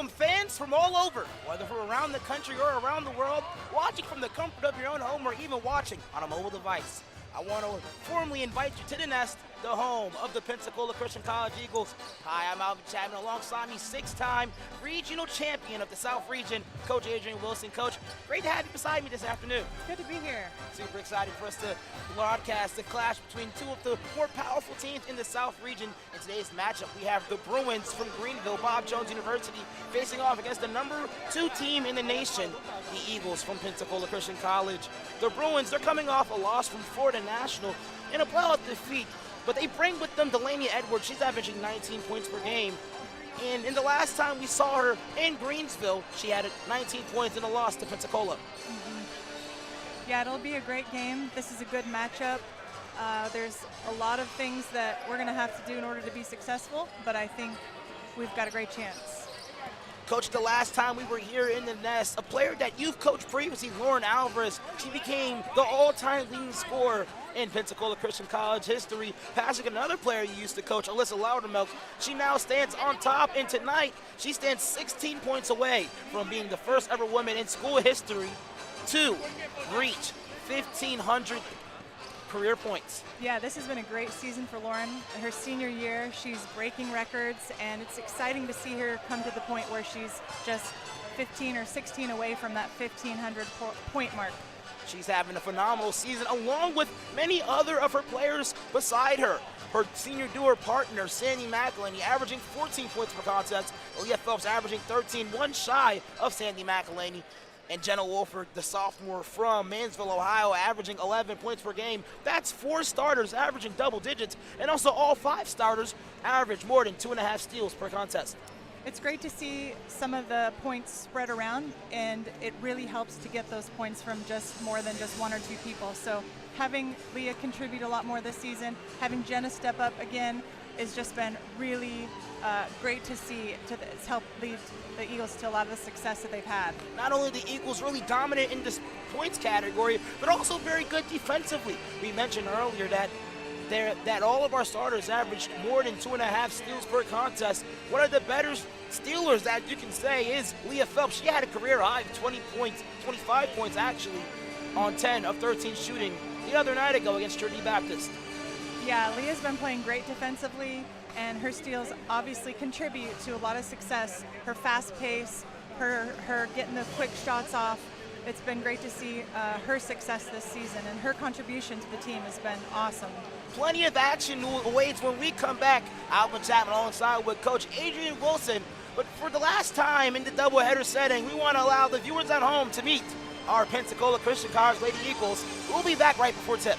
welcome fans from all over, whether from around the country or around the world, watching from the comfort of your own home or even watching on a mobile device. I want to formally invite you to the Nest, the home of the Pensacola Christian College Eagles. Hi, I'm Alvin Chapman. Alongside me, six-time regional champion of the South Region, Coach Adrian Wilson. Coach, great to have you beside me this afternoon. Good to be here. Super excited for us to broadcast the clash between two of the more powerful teams in the South Region. In today's matchup, we have the Bruins from Greenville, Bob Jones University, facing off against the number 2 team in the nation, the Eagles from Pensacola Christian College. The Bruins, they're coming off a loss from Florida National in a blowout defeat, but they bring with them Delaney Edwards. She's averaging 19 points per game. And in the last time we saw her in Greensville, she had 19 points in a loss to Pensacola. Yeah, it'll be a great game. This is a good matchup. There's a lot of things that we're going to have to do in order to be successful, but I think we've got a great chance. Coach, the last time we were here in the Nest, a player that you've coached previously, Lauren Alvarez, she became the all-time leading scorer in Pensacola Christian College history, passing another player you used to coach, Alyssa Loudermilk. She now stands on top, and tonight she stands 16 points away from being the first ever woman in school history to reach 1,500 career points. Yeah, this has been a great season for Lauren. Her senior year, she's breaking records, and it's exciting to see her come to the point where she's just 15 or 16 away from that 1,500 point mark. She's having a phenomenal season, along with many other of her players beside her. Her senior duo partner, Sandy McElhaney, averaging 14 points per contest. Leah Phelps averaging 13, one shy of Sandy McElhaney. And Jenna Wolford, the sophomore from Mansville, Ohio, averaging 11 points per game. That's 4 starters averaging double digits, and also all 5 starters average more than 2.5 steals per contest. It's great to see some of the points spread around, and it really helps to get those points from just more than just 1 or 2 people. So having Leah contribute a lot more this season, having Jenna step up again, has just been really great to see. It's helped lead the Eagles to a lot of the success that they've had. Not only the Eagles really dominant in this points category, but also very good defensively. We mentioned earlier that all of our starters averaged more than 2.5 steals per contest. One of the better stealers that you can say is Leah Phelps. She had a career high of 20 points, 25 points actually, on 10 of 13 shooting the other night ago against Trinity Baptist. Yeah, Leah's been playing great defensively, and her steals obviously contribute to a lot of success. Her fast pace, her getting the quick shots off. It's been great to see her success this season, and her contribution to the team has been awesome. Plenty of action awaits when we come back. Alvin Chapman alongside with Coach Adrian Wilson. But for the last time in the doubleheader setting, we want to allow the viewers at home to meet our Pensacola Christian College Lady Eagles. We'll be back right before tip.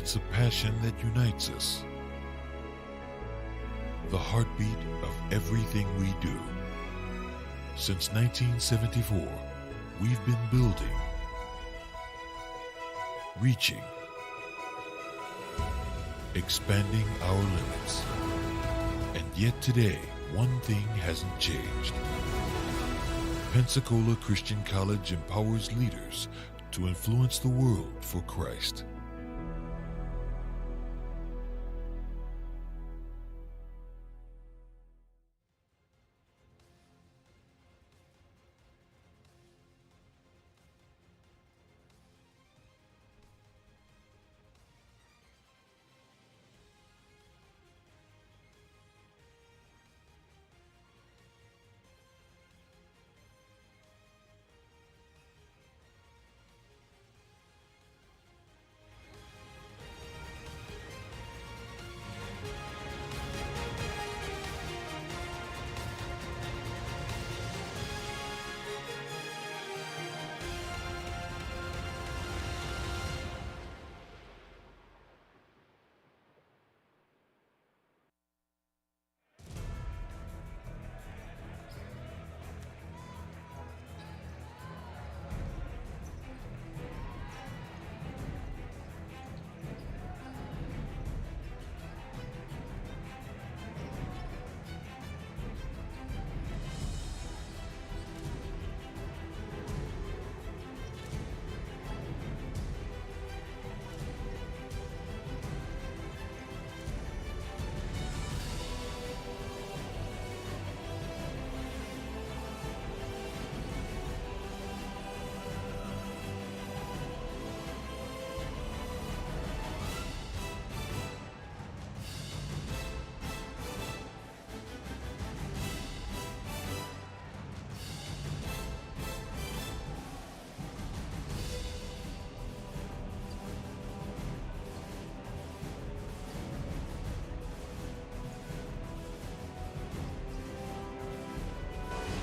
it's a passion that unites us. The heartbeat of everything we do. Since 1974, we've been building, reaching, expanding our limits. And yet today, one thing hasn't changed. Pensacola Christian College empowers leaders to influence the world for Christ.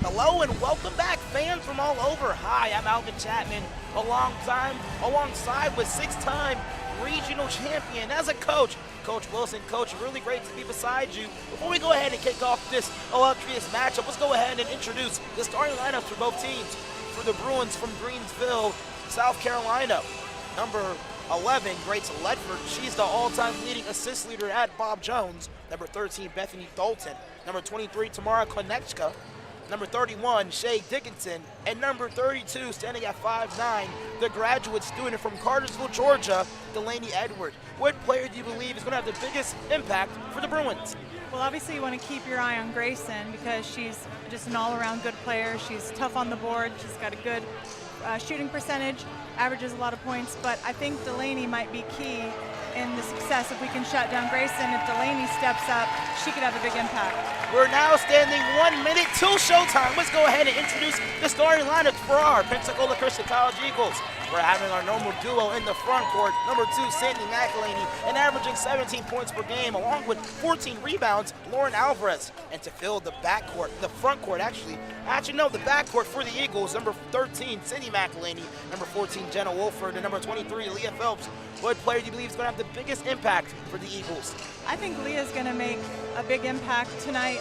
Hello and welcome back, fans from all over. Hi, I'm Alvin Chapman, alongside with six-time regional champion. As a coach, Coach Wilson. Coach, really great to be beside you. Before we go ahead and kick off this illustrious matchup, let's go ahead and introduce the starting lineups for both teams. For the Bruins from Greensville, South Carolina, number 11, Grace Ledford. She's the all-time leading assist leader at Bob Jones. Number 13, Bethany Dalton. Number 23, Tamara Konechka. Number 31, Shay Dickinson, and number 32, standing at 5'9", the graduate student from Cartersville, Georgia, Delaney Edward. What player do you believe is going to have the biggest impact for the Bruins? Well, obviously you want to keep your eye on Grayson because she's just an all-around good player. She's tough on the board. She's got a good shooting percentage, averages a lot of points, but I think Delaney might be key in the success. If we can shut down Grayson, if Delaney steps up, she could have a big impact. We're now standing 1 minute till showtime. Let's go ahead and introduce the starting lineup for our Pensacola Christian College Eagles. We're having our normal duo in the front court. Number 2, Sandy McElhaney, and averaging 17 points per game, along with 14 rebounds, Lauren Alvarez. And to fill the backcourt, the front court actually no, the backcourt for the Eagles, number 13, Cindy McElhaney, number 14, Jenna Wolford, and number 23, Leah Phelps. What player do you believe is going to have the biggest impact for the Eagles? I think Leah's going to make a big impact tonight.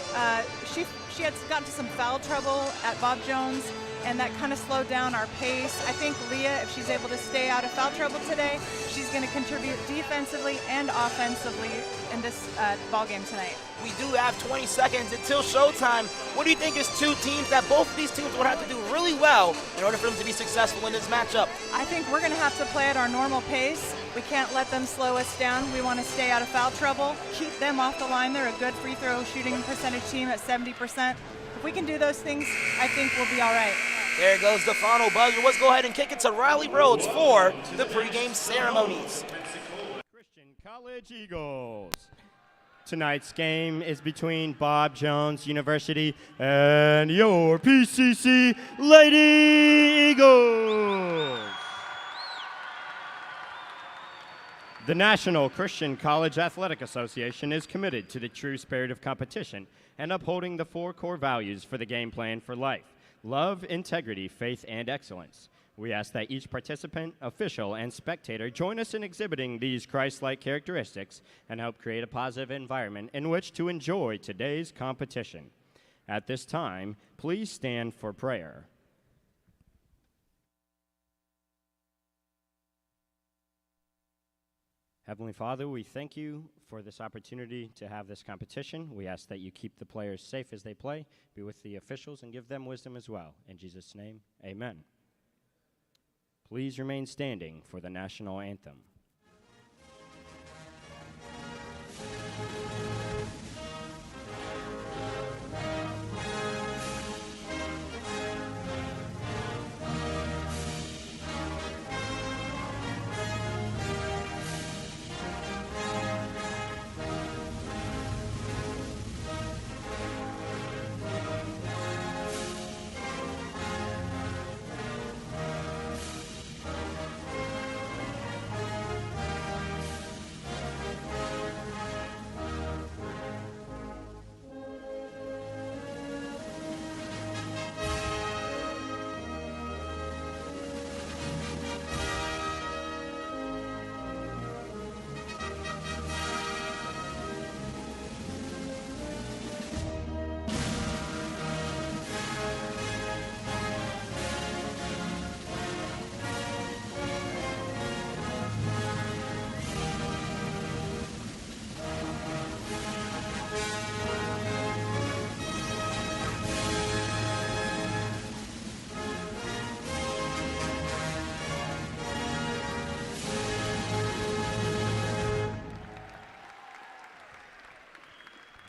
She had gotten to some foul trouble at Bob Jones, and that kind of slowed down our pace. I think Leah, if she's able to stay out of foul trouble today, she's going to contribute defensively and offensively in this ball game tonight. We do have 20 seconds until showtime. What do you think is two teams that both of these teams would have to do really well in order for them to be successful in this matchup? I think we're going to have to play at our normal pace. We can't let them slow us down. We want to stay out of foul trouble, keep them off the line. They're a good free throw shooting percentage team at 70%. If we can do those things, I think we'll be all right. There goes the final buzzer. Let's go ahead and kick it to Riley Rhodes for the pregame ceremonies. Christian College Eagles. Tonight's game is between Bob Jones University and your PCC Lady Eagles. The National Christian College Athletic Association is committed to the true spirit of competition and upholding the 4 core values for the game plan for life: love, integrity, faith, and excellence. We ask that each participant, official, and spectator join us in exhibiting these Christ-like characteristics and help create a positive environment in which to enjoy today's competition. At this time, please stand for prayer. Heavenly Father, we thank you for this opportunity to have this competition. We ask that you keep the players safe as they play, be with the officials, and give them wisdom as well. In Jesus' name, amen. Please remain standing for the national anthem.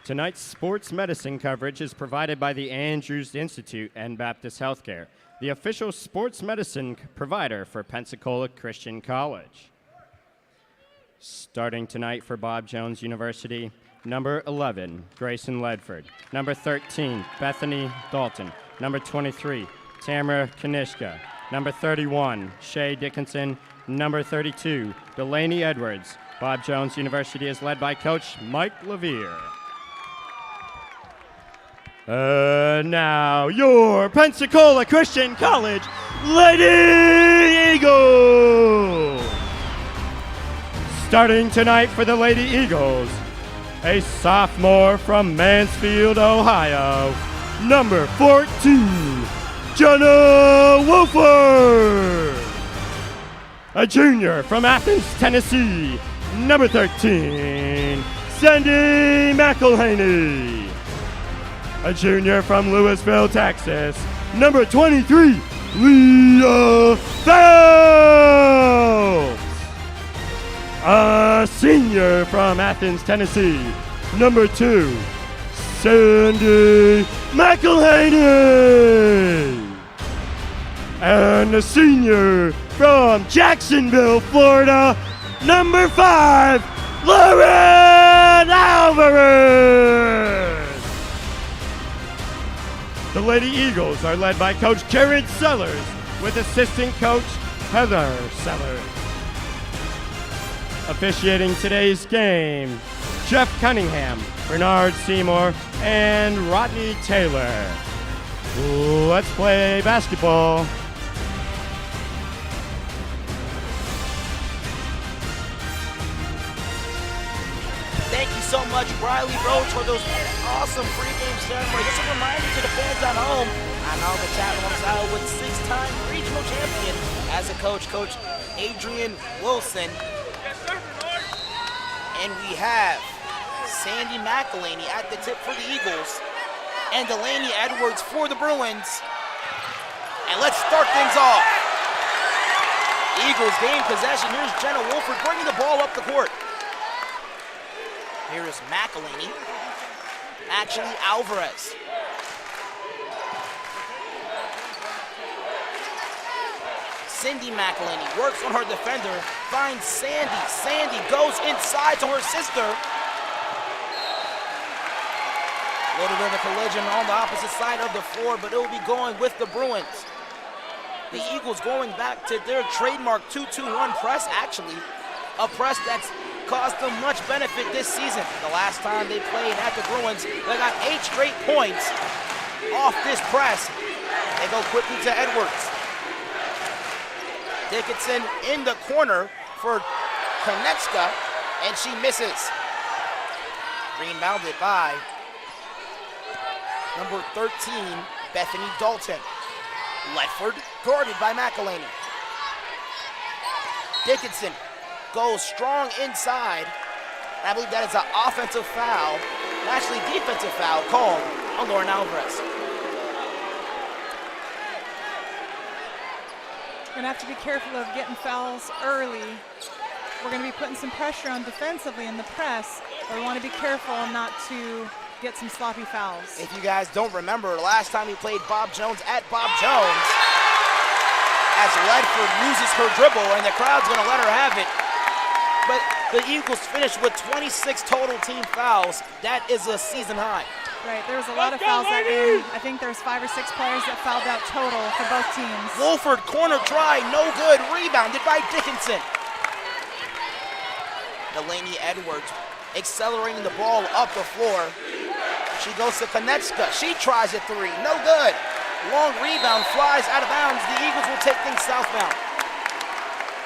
Tonight's sports medicine coverage is provided by the Andrews Institute and Baptist Healthcare, the official sports medicine provider for Pensacola Christian College. Starting tonight for Bob Jones University, number 11, Grayson Ledford. Number 13, Bethany Dalton. Number 23, Tamara Kanishka. Number 31, Shay Dickinson. Number 32, Delaney Edwards. Bob Jones University is led by Coach Mike Levere. Now, your Pensacola Christian College Lady Eagles! Starting tonight for the Lady Eagles, a sophomore from Mansfield, Ohio, number 14, Jenna Wolford. A junior from Athens, Tennessee, number 13, Sandy McElhaney. A junior from Louisville, Texas, number 23, Leah Phelps. A senior from Athens, Tennessee, number 2, Sandy McElhaney. And a senior from Jacksonville, Florida, number 5, Lauren Alvarez. The Lady Eagles are led by Coach Jared Sellers with assistant coach Heather Sellers. Officiating today's game, Jeff Cunningham, Bernard Seymour, and Rodney Taylor. Let's play basketball. Thank you so much, Riley Roach, for those awesome pregame ceremonies. Just a reminder to the fans at home, I'm Albert Chapman alongside with 6-time regional champion as a coach, Coach Adrian Wilson. And we have Sandy McElhaney at the tip for the Eagles and Delaney Edwards for the Bruins. And let's start things off. Eagles gain possession. Here's Jenna Wolford bringing the ball up the court. Here is McElhaney. Actually, Alvarez. Cindy McElhaney works on her defender, finds Sandy. Sandy goes inside to her sister. A little bit of a collision on the opposite side of the floor, but it will be going with the Bruins. The Eagles going back to their trademark 2-2-1 press, actually. A press that's caused them much benefit this season. The last time they played at the Bruins, they got 8 straight points off this press. They go quickly to Edwards. Dickinson in the corner for Konechka, and she misses. Rebounded by number 13, Bethany Dalton. Ledford guarded by McElhaney. Dickinson goes strong inside. I believe that is an offensive foul, actually defensive foul called on Lauren Alvarez. We're going to have to be careful of getting fouls early. We're going to be putting some pressure on defensively in the press, but we want to be careful not to get some sloppy fouls. If you guys don't remember, last time we played Bob Jones at Bob Jones, as Ledford loses her dribble and the crowd's going to let her have it. But the Eagles finished with 26 total team fouls. That is a season high. Right, there was a lot of fouls that game. I think there's 5 or 6 players that fouled out total for both teams. Wolford corner try, no good, rebounded by Dickinson. Delaney Edwards accelerating the ball up the floor. She goes to Konechka, she tries a three, no good. Long rebound, flies out of bounds. The Eagles will take things southbound.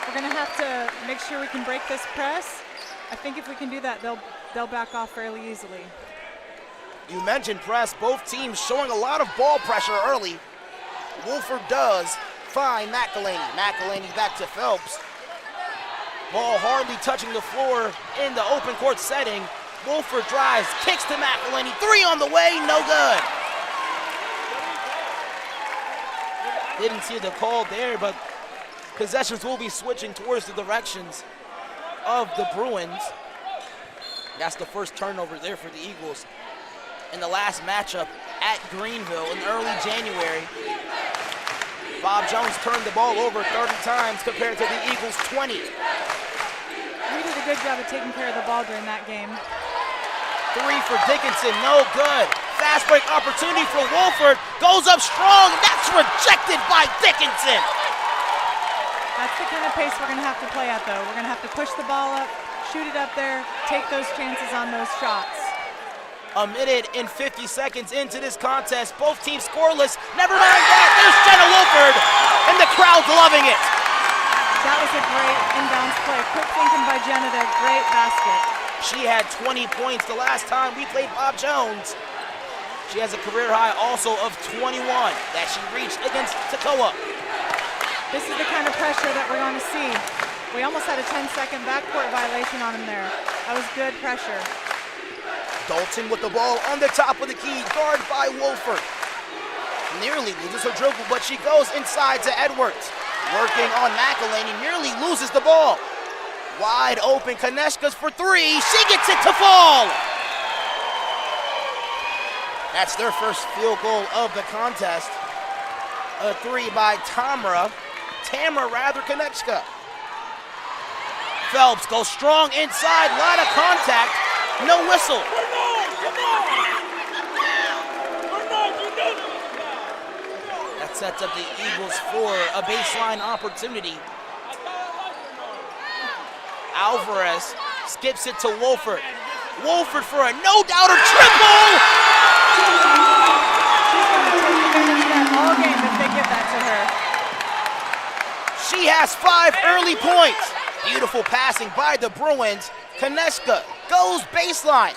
We're gonna have to make sure we can break this press. I think if we can do that, they'll back off fairly easily. You mentioned press, both teams showing a lot of ball pressure early. Wolford does find McElhaney. McElhaney back to Phelps. Ball hardly touching the floor in the open court setting. Wolford drives, kicks to McElhaney. Three on the way, no good. Didn't see the call there, but possessions will be switching towards the directions of the Bruins. That's the first turnover there for the Eagles. In the last matchup at Greenville in early January, Bob Jones turned the ball over 30 times compared to the Eagles 20. We did a good job of taking care of the ball during that game. Three for Dickinson, no good. Fast break opportunity for Wolford, goes up strong, that's rejected by Dickinson. That's the kind of pace we're gonna have to play at though. We're gonna have to push the ball up, shoot it up there, take those chances on those shots. A minute and 50 seconds into this contest, both teams scoreless. Never mind that, there's Jenna Wolford, and the crowd's loving it. That was a great inbounds play. Quick thinking by Jenna there, great basket. She had 20 points the last time we played Bob Jones. She has a career high also of 21 that she reached against Toccoa. This is the kind of pressure that we're going to see. We almost had a 10-second backcourt violation on him there. That was good pressure. Dalton with the ball on the top of the key, guarded by Wolford. Nearly loses her dribble, but she goes inside to Edwards. Working on McElhaney, nearly loses the ball. Wide open, Konechka's for three. She gets it to fall. That's their first field goal of the contest. A three by Tamara Konechka. Phelps goes strong inside, line of contact, no whistle. That sets up the Eagles for a baseline opportunity. Alvarez skips it to Wolford. Wolford for a no-doubter triple! She's going to take advantage of that all game if they give that to her. She has 5 early points. Beautiful passing by the Bruins. Konechka goes baseline.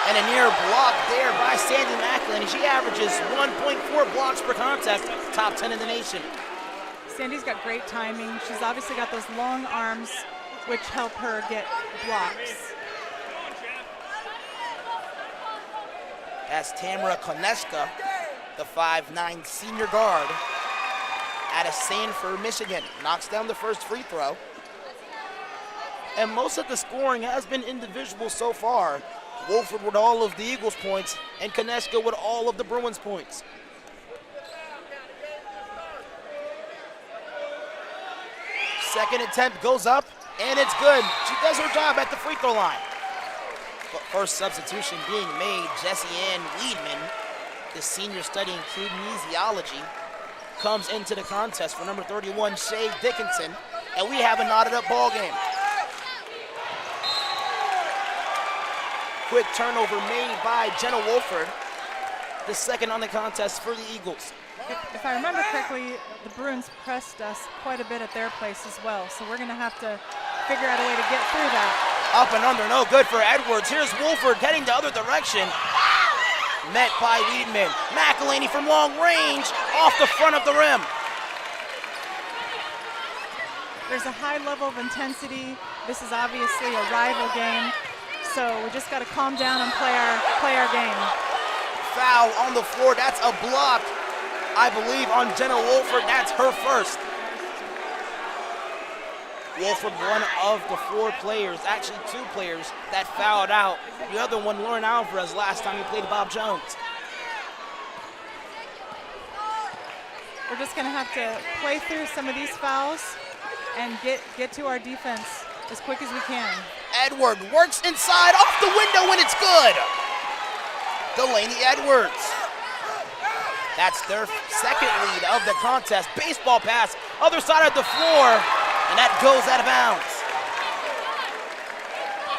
And a near block there by Sandy McElhaney. She averages 1.4 blocks per contest, top 10 in the nation. Sandy's got great timing. She's obviously got those long arms, which help her get blocks. That's Tamara Konechka, the 5'9" senior guard out of Sanford, Michigan. Knocks down the first free throw. And most of the scoring has been individual so far. Wolford with all of the Eagles' points, and Konechka with all of the Bruins' points. Second attempt goes up, and it's good. She does her job at the free throw line. But first substitution being made, Jessie Ann Weedman, the senior studying kinesiology, comes into the contest for number 31, Shay Dickinson, and we have a knotted up ball game. Quick turnover made by Jenna Wolford, the second on the contest for the Eagles. If I remember correctly, the Bruins pressed us quite a bit at their place as well, so we're going to have to figure out a way to get through that. Up and under, no good for Edwards. Here's Wolford heading the other direction. Met by Weedman. McElhaney from long range, off the front of the rim. There's a high level of intensity. This is obviously a rival game, so we just got to calm down and play our game. Foul on the floor, that's a block, I believe, on Jenna Wolford. That's her first. Wolford, one of the 4 players, actually 2 players, that fouled out. The other one, Lauren Alvarez, last time he played Bob Jones. We're just going to have to play through some of these fouls and get to our defense as quick as we can. Edward works inside, off the window, and it's good. Delaney Edwards. That's their second lead of the contest. Baseball pass, other side of the floor, and that goes out of bounds.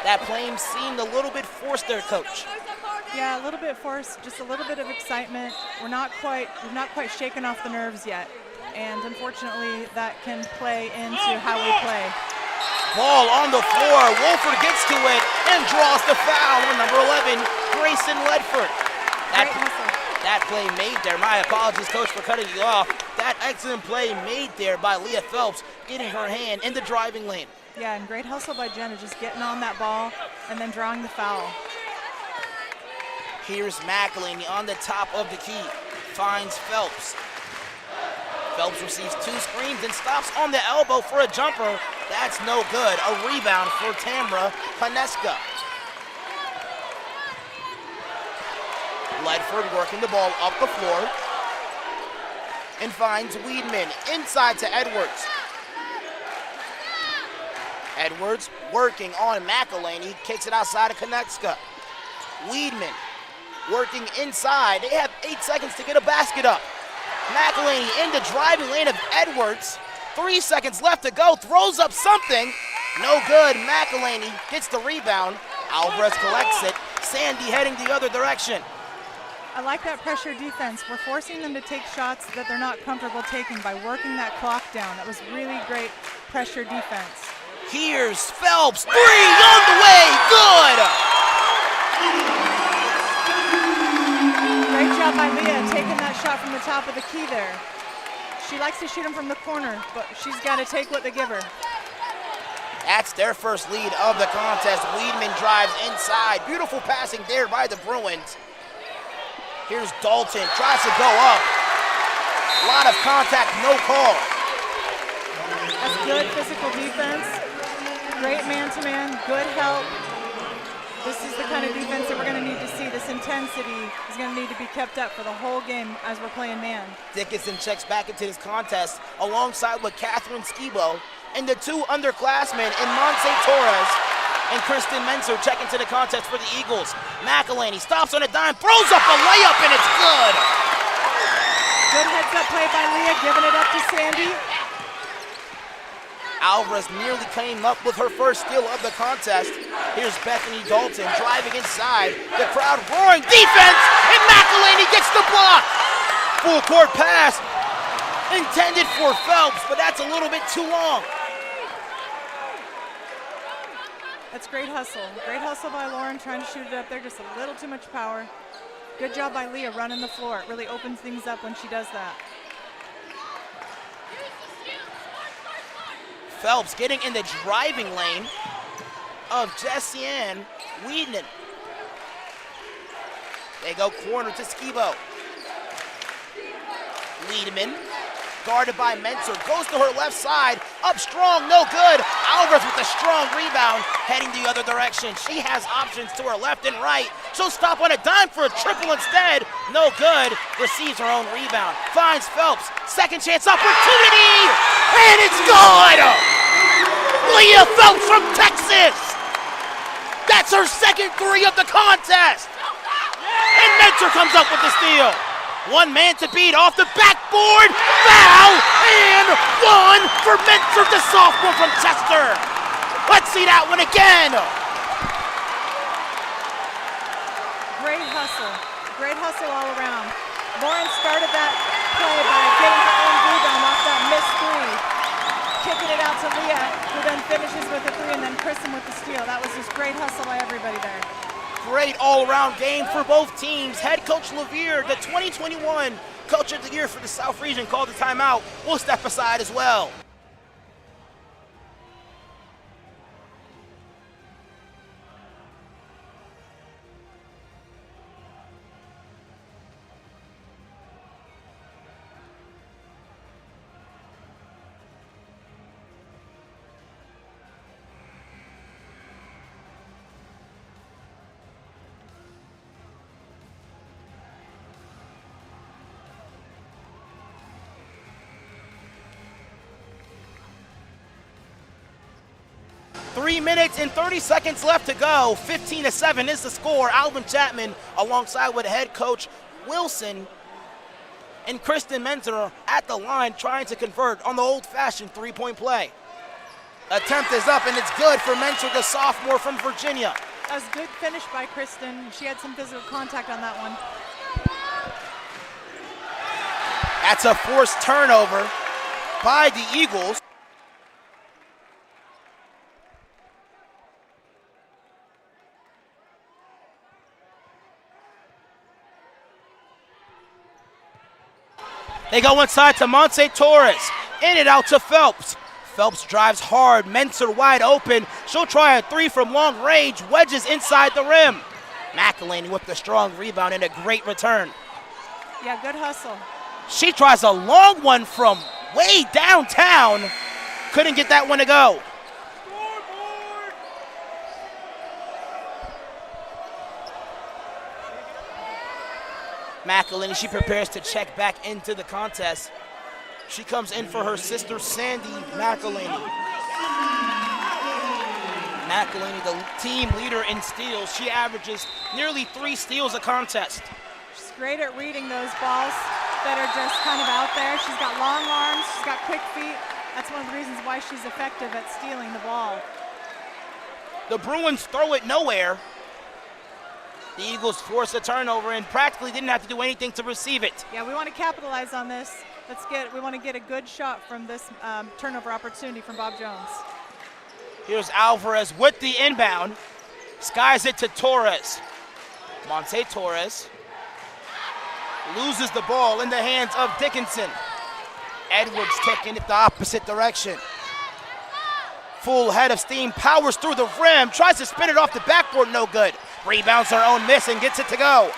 That play seemed a little bit forced there, Coach. Yeah, a little bit forced, just a little bit of excitement. We've not quite shaken off the nerves yet, and unfortunately that can play into how we play. Ball on the floor, Wolford gets to it and draws the foul on number 11, Grayson Ledford. That play made there. My apologies, Coach, for cutting you off. That excellent play made there by Leah Phelps, getting her hand in the driving lane. Yeah, and great hustle by Jenna, just getting on that ball and then drawing the foul. Here's McElhaney on the top of the key, finds Phelps. Phelps receives 2 screens and stops on the elbow for a jumper. That's no good. A rebound for Tamra Paneska. Ledford working the ball up the floor and finds Weedman inside to Edwards. Edwards working on McElhaney, kicks it outside of Konecka. Weedman working inside. They have 8 seconds to get a basket up. McElhaney in the driving lane of Edwards. 3 seconds left to go, throws up something. No good. McElhaney gets the rebound. Alvarez collects it. Sandy heading the other direction. I like that pressure defense. We're forcing them to take shots that they're not comfortable taking by working that clock down. That was really great pressure defense. Here's Phelps, 3 on the way, good! Great job by Leah taking that shot from the top of the key there. She likes to shoot them from the corner, but she's got to take what they give her. That's their first lead of the contest. Weedman drives inside. Beautiful passing there by the Bruins. Here's Dalton, tries to go up. A lot of contact, no call. That's good physical defense. Great man-to-man, good help. This is the kind of defense that we're going to need to see. This intensity is going to need to be kept up for the whole game as we're playing man. Dickinson checks back into this contest alongside with Catherine Skibo and the 2 underclassmen in Monse Torres and Kristen Menser check into the contest for the Eagles. McElhaney stops on a dime, throws up a layup, and it's good. Good heads-up play by Leah, giving it up to Sandy. Alvarez nearly came up with her first steal of the contest. Here's Bethany Dalton driving inside. The crowd roaring defense, and McElhaney gets the block. Full court pass intended for Phelps, but that's a little bit too long. That's great hustle. Great hustle by Lauren, trying to shoot it up there, just a little too much power. Good job by Leah running the floor. It really opens things up when she does that. Phelps getting in the driving lane of Jessiane Weedman. They go corner to Skibo. Weedman, guarded by Menser, goes to her left side, up strong, no good. Alvarez with a strong rebound, heading the other direction. She has options to her left and right. She'll stop on a dime for a triple instead. No good, receives her own rebound. Finds Phelps, second chance opportunity, and it's good! Leah Phelps from Texas! That's her second 3 of the contest! And Menser comes up with the steal. 1 man to beat off the backboard, foul, and 1 for Menser, the sophomore from Chester. Let's see that one again. Great hustle all around. Lauren started that play by getting her own rebound off that missed three. Kicking it out to Leah, who then finishes with a three, and then Kristen with the steal. That was just great hustle by everybody there. Great all-around game for both teams. Head coach Levere, the 2021 Coach of the Year for the South Region, called the timeout. We'll step aside as well. Three minutes and 30 seconds left to go. 15-7 is the score. Alvin Chapman alongside with head coach Wilson and Kristen Menzer at the line trying to convert on the old-fashioned three-point play. Attempt is up and it's good for Menzer, the sophomore from Virginia. That was a good finish by Kristen. She had some physical contact on that one. That's a forced turnover by the Eagles. They go inside to Monse Torres. In and out to Phelps. Phelps drives hard. Menzer wide open. She'll try a three from long range. Wedges inside the rim. McElhaney with the strong rebound and a great return. Yeah, good hustle. She tries a long one from way downtown. Couldn't get that one to go. McElhaney, she prepares to check back into the contest. She comes in for her sister, Sandy McElhaney. McElhaney, the team leader in steals. She averages nearly 3 steals a contest. She's great at reading those balls that are just kind of out there. She's got long arms, she's got quick feet. That's one of the reasons why she's effective at stealing the ball. The Bruins throw it nowhere. The Eagles force a turnover and practically didn't have to do anything to receive it. Yeah, we want to capitalize on this. We want to get a good shot from this turnover opportunity from Bob Jones. Here's Alvarez with the inbound. Skies it to Torres. Monse Torres loses the ball in the hands of Dickinson. Edwards kicking it the opposite direction. Full head of steam, powers through the rim, tries to spin it off the backboard, no good. Rebounds her own miss and gets it to go.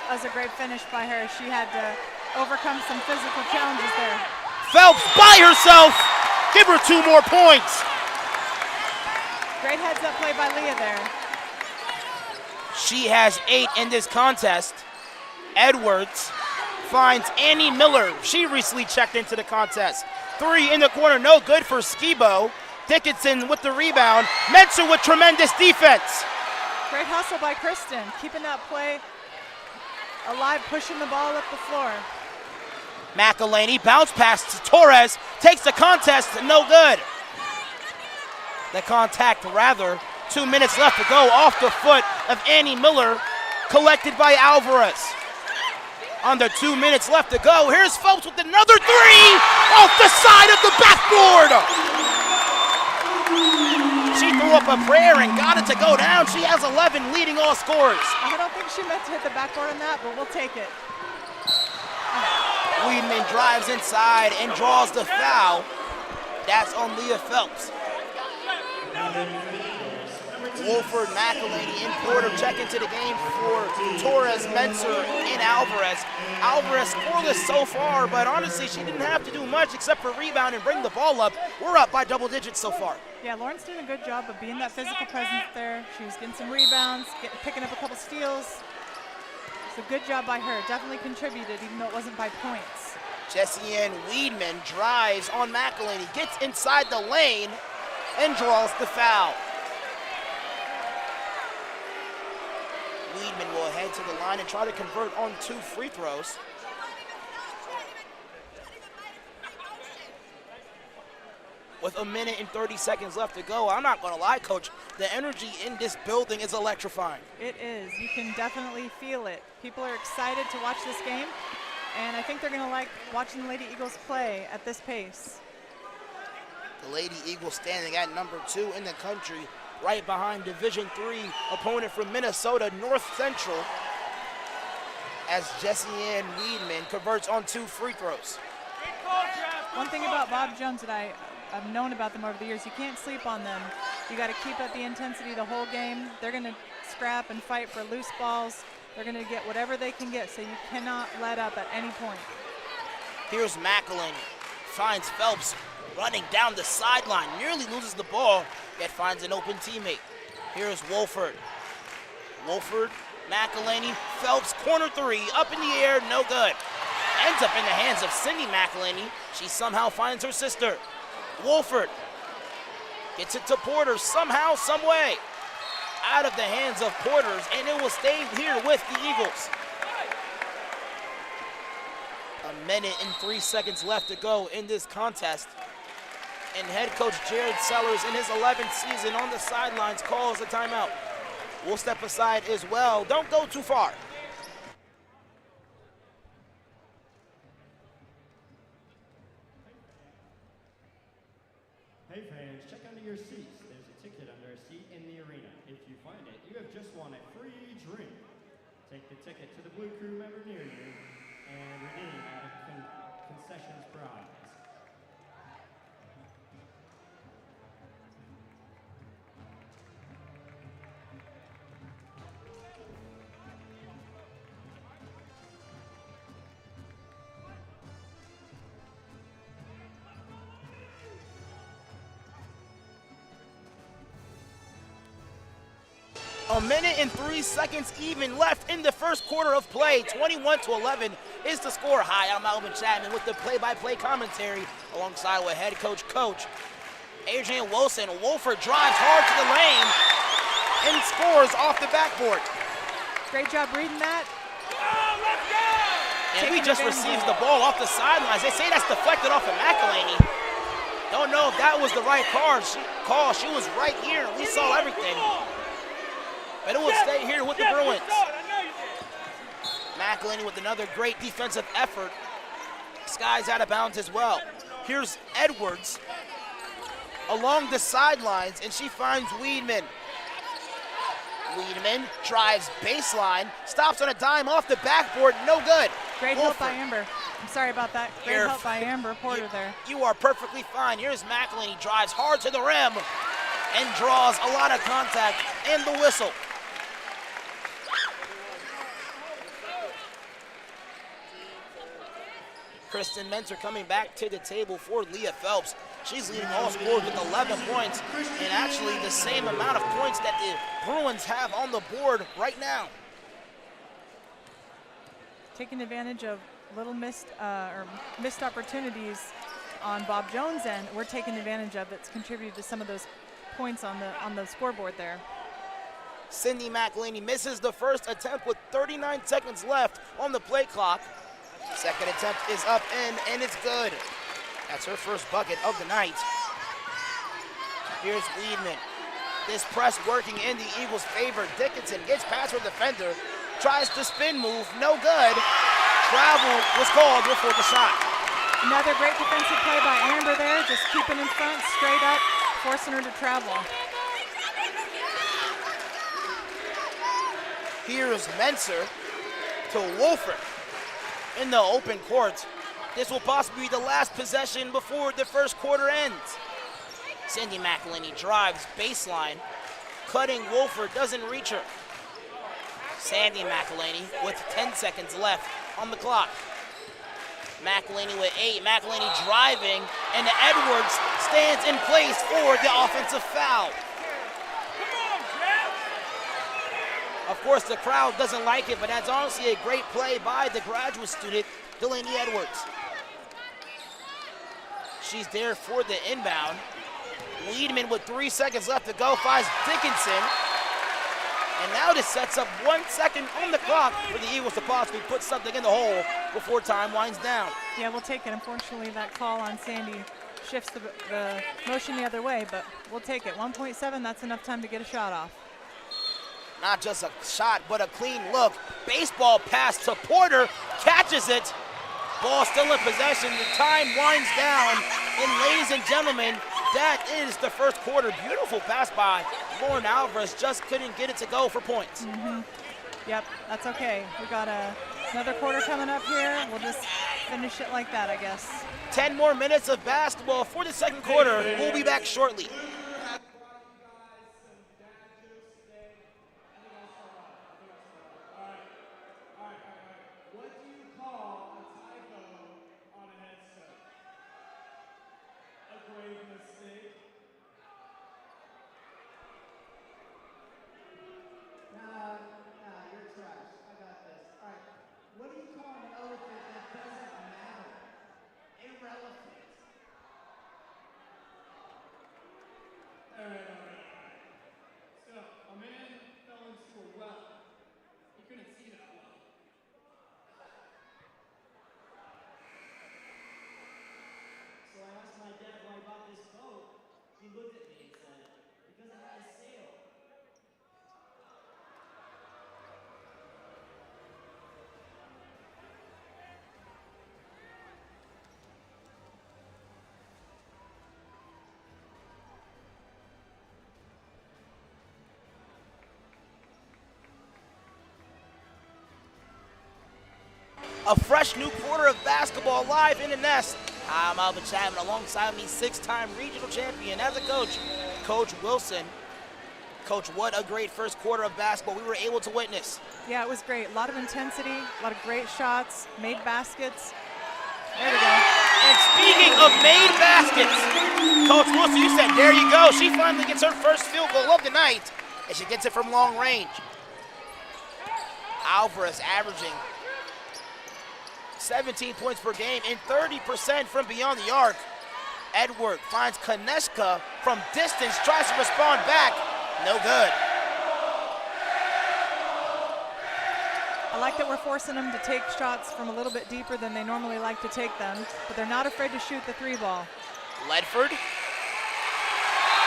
That was a great finish by her. She had to overcome some physical challenges there. Phelps by herself. Give her 2 more points. Great heads-up play by Leah there. She has 8 in this contest. Edwards finds Annie Miller. She recently checked into the contest. 3 in the corner, no good for Skibo. Dickinson with the rebound. Menzer with tremendous defense. Great hustle by Kristen, keeping that play alive, pushing the ball up the floor. McElhaney bounce pass to Torres, takes the contest, no good. The contact rather, 2 minutes left to go off the foot of Annie Miller, collected by Alvarez. Under 2 minutes left to go, here's Phelps with another 3 off the side of the backboard. She threw up a prayer and got it to go down. She has 11, leading all scorers. I don't think she meant to hit the backboard on that, but we'll take it. Weidman drives inside and draws the foul. That's on Leah Phelps. Wolford, McElhaney, and Porter check into the game for Torres, Menzer, and Alvarez. Alvarez scoreless so far, but honestly, she didn't have to do much except for rebound and bring the ball up. We're up by double digits so far. Yeah, Lauren's doing a good job of being that physical presence there. She was getting some rebounds, picking up a couple steals. It's a good job by her. Definitely contributed, even though it wasn't by points. Jessie-Ann Weidman drives on McElhaney, gets inside the lane, and draws the foul. Weidman will head to the line and try to convert on 2 free throws. With 1 minute and 30 seconds left to go, I'm not gonna lie, Coach, the energy in this building is electrifying. It is. You can definitely feel it. People are excited to watch this game, and I think they're going to like watching the Lady Eagles play at this pace. The Lady Eagles standing at number 2 in the country, right behind Division III opponent from Minnesota, North Central, as Jessie Ann Weedman converts on 2 free throws. One thing about Bob Jones that I've known about them over the years, you can't sleep on them. You got to keep up the intensity the whole game. They're going to scrap and fight for loose balls. They're going to get whatever they can get, so you cannot let up at any point. Here's McElhaney, finds Phelps running down the sideline, nearly loses the ball, yet finds an open teammate. Here's Wolford. Wolford, McElhaney, Phelps, corner 3, up in the air, no good. Ends up in the hands of Cindy McElhaney. She somehow finds her sister. Wolford gets it to Porter somehow, some way. Out of the hands of Porters, and it will stay here with the Eagles. 1 minute and 3 seconds left to go in this contest. And head coach Jared Sellers, in his 11th season on the sidelines, calls a timeout. We'll step aside as well. Don't go too far. Hey fans, check under your seats. There's a ticket under a seat in the arena. If you find it, you have just won a free drink. Take the ticket to the Blue Crew member near you and redeem at a concessions prize. A minute and 3 seconds even left in the first quarter of play. 21-11 is the score. Hi, I'm Alvin Chapman with the play-by-play commentary alongside with head coach Adrian Wilson. Wolford drives hard to the lane and scores off the backboard. Great job reading that. And he just receives the ball off the sidelines. They say that's deflected off of McElhaney. Don't know if that was the right call. She was right here. We saw everything. But it will stay here with the Bruins. McElhaney with another great defensive effort. Sky's out of bounds as well. Here's Edwards along the sidelines, and she finds Weedman. Weedman drives baseline, stops on a dime off the backboard, no good. Great help by Amber. I'm sorry about that. Great help by Amber Porter there. You are perfectly fine. Here's McElhaney, drives hard to the rim and draws a lot of contact, and the whistle. Kristen Mentor coming back to the table for Leah Phelps. She's leading all scorers with 11 points, and actually the same amount of points that the Bruins have on the board right now. Taking advantage of little missed opportunities on Bob Jones' end, we're taking advantage of that's contributed to some of those points on the scoreboard there. Cindy McElhaney misses the first attempt with 39 seconds left on the play clock. Second attempt is up and it's good. That's her first bucket of the night. Here's Weedman. This press working in the Eagles' favor. Dickinson gets past her defender, tries to spin move, no good. Travel was called before the shot. Another great defensive play by Amber there, just keeping in front, straight up, forcing her to travel. Here's Menser to Wolford in the open court. This will possibly be the last possession before the first quarter ends. Cindy McElhaney drives baseline, cutting Wolford, doesn't reach her. Sandy McElhaney with 10 seconds left on the clock. McElhaney with 8, McElhaney driving, and Edwards stands in place for the offensive foul. Of course, the crowd doesn't like it, but that's honestly a great play by the graduate student, Delaney Edwards. She's there for the inbound. Weedman with 3 seconds left to go finds Dickinson. And now this sets up 1 second on the clock for the Eagles to possibly put something in the hole before time winds down. Yeah, we'll take it. Unfortunately, that call on Sandy shifts the motion the other way, but we'll take it. 1.7, that's enough time to get a shot off. Not just a shot, but a clean look. Baseball pass to Porter, catches it, Ball still in possession. The time winds down. And ladies and gentlemen, that is the first quarter. Beautiful pass by Lauren Alvarez. Just couldn't get it to go for points. Yep, that's okay. We got another quarter coming up here. We'll just finish it like that, I guess. 10 more minutes of basketball for the second quarter. We'll be back shortly. A fresh new quarter of basketball live in the nest. I'm Alvin Chapman, alongside me, 6-time regional champion as a coach, Coach Wilson. Coach, what a great first quarter of basketball we were able to witness. Yeah, it was great. A lot of intensity, a lot of great shots, made baskets. There we go. And speaking of made baskets, Coach Wilson, you said, there you go. She finally gets her first field goal of the night, and she gets it from long range. Alvarez averaging 17 points per game and 30% from beyond the arc. Edward finds Konechka from distance, tries to respond back. No good. I like that we're forcing them to take shots from a little bit deeper than they normally like to take them, but they're not afraid to shoot the 3-ball. Ledford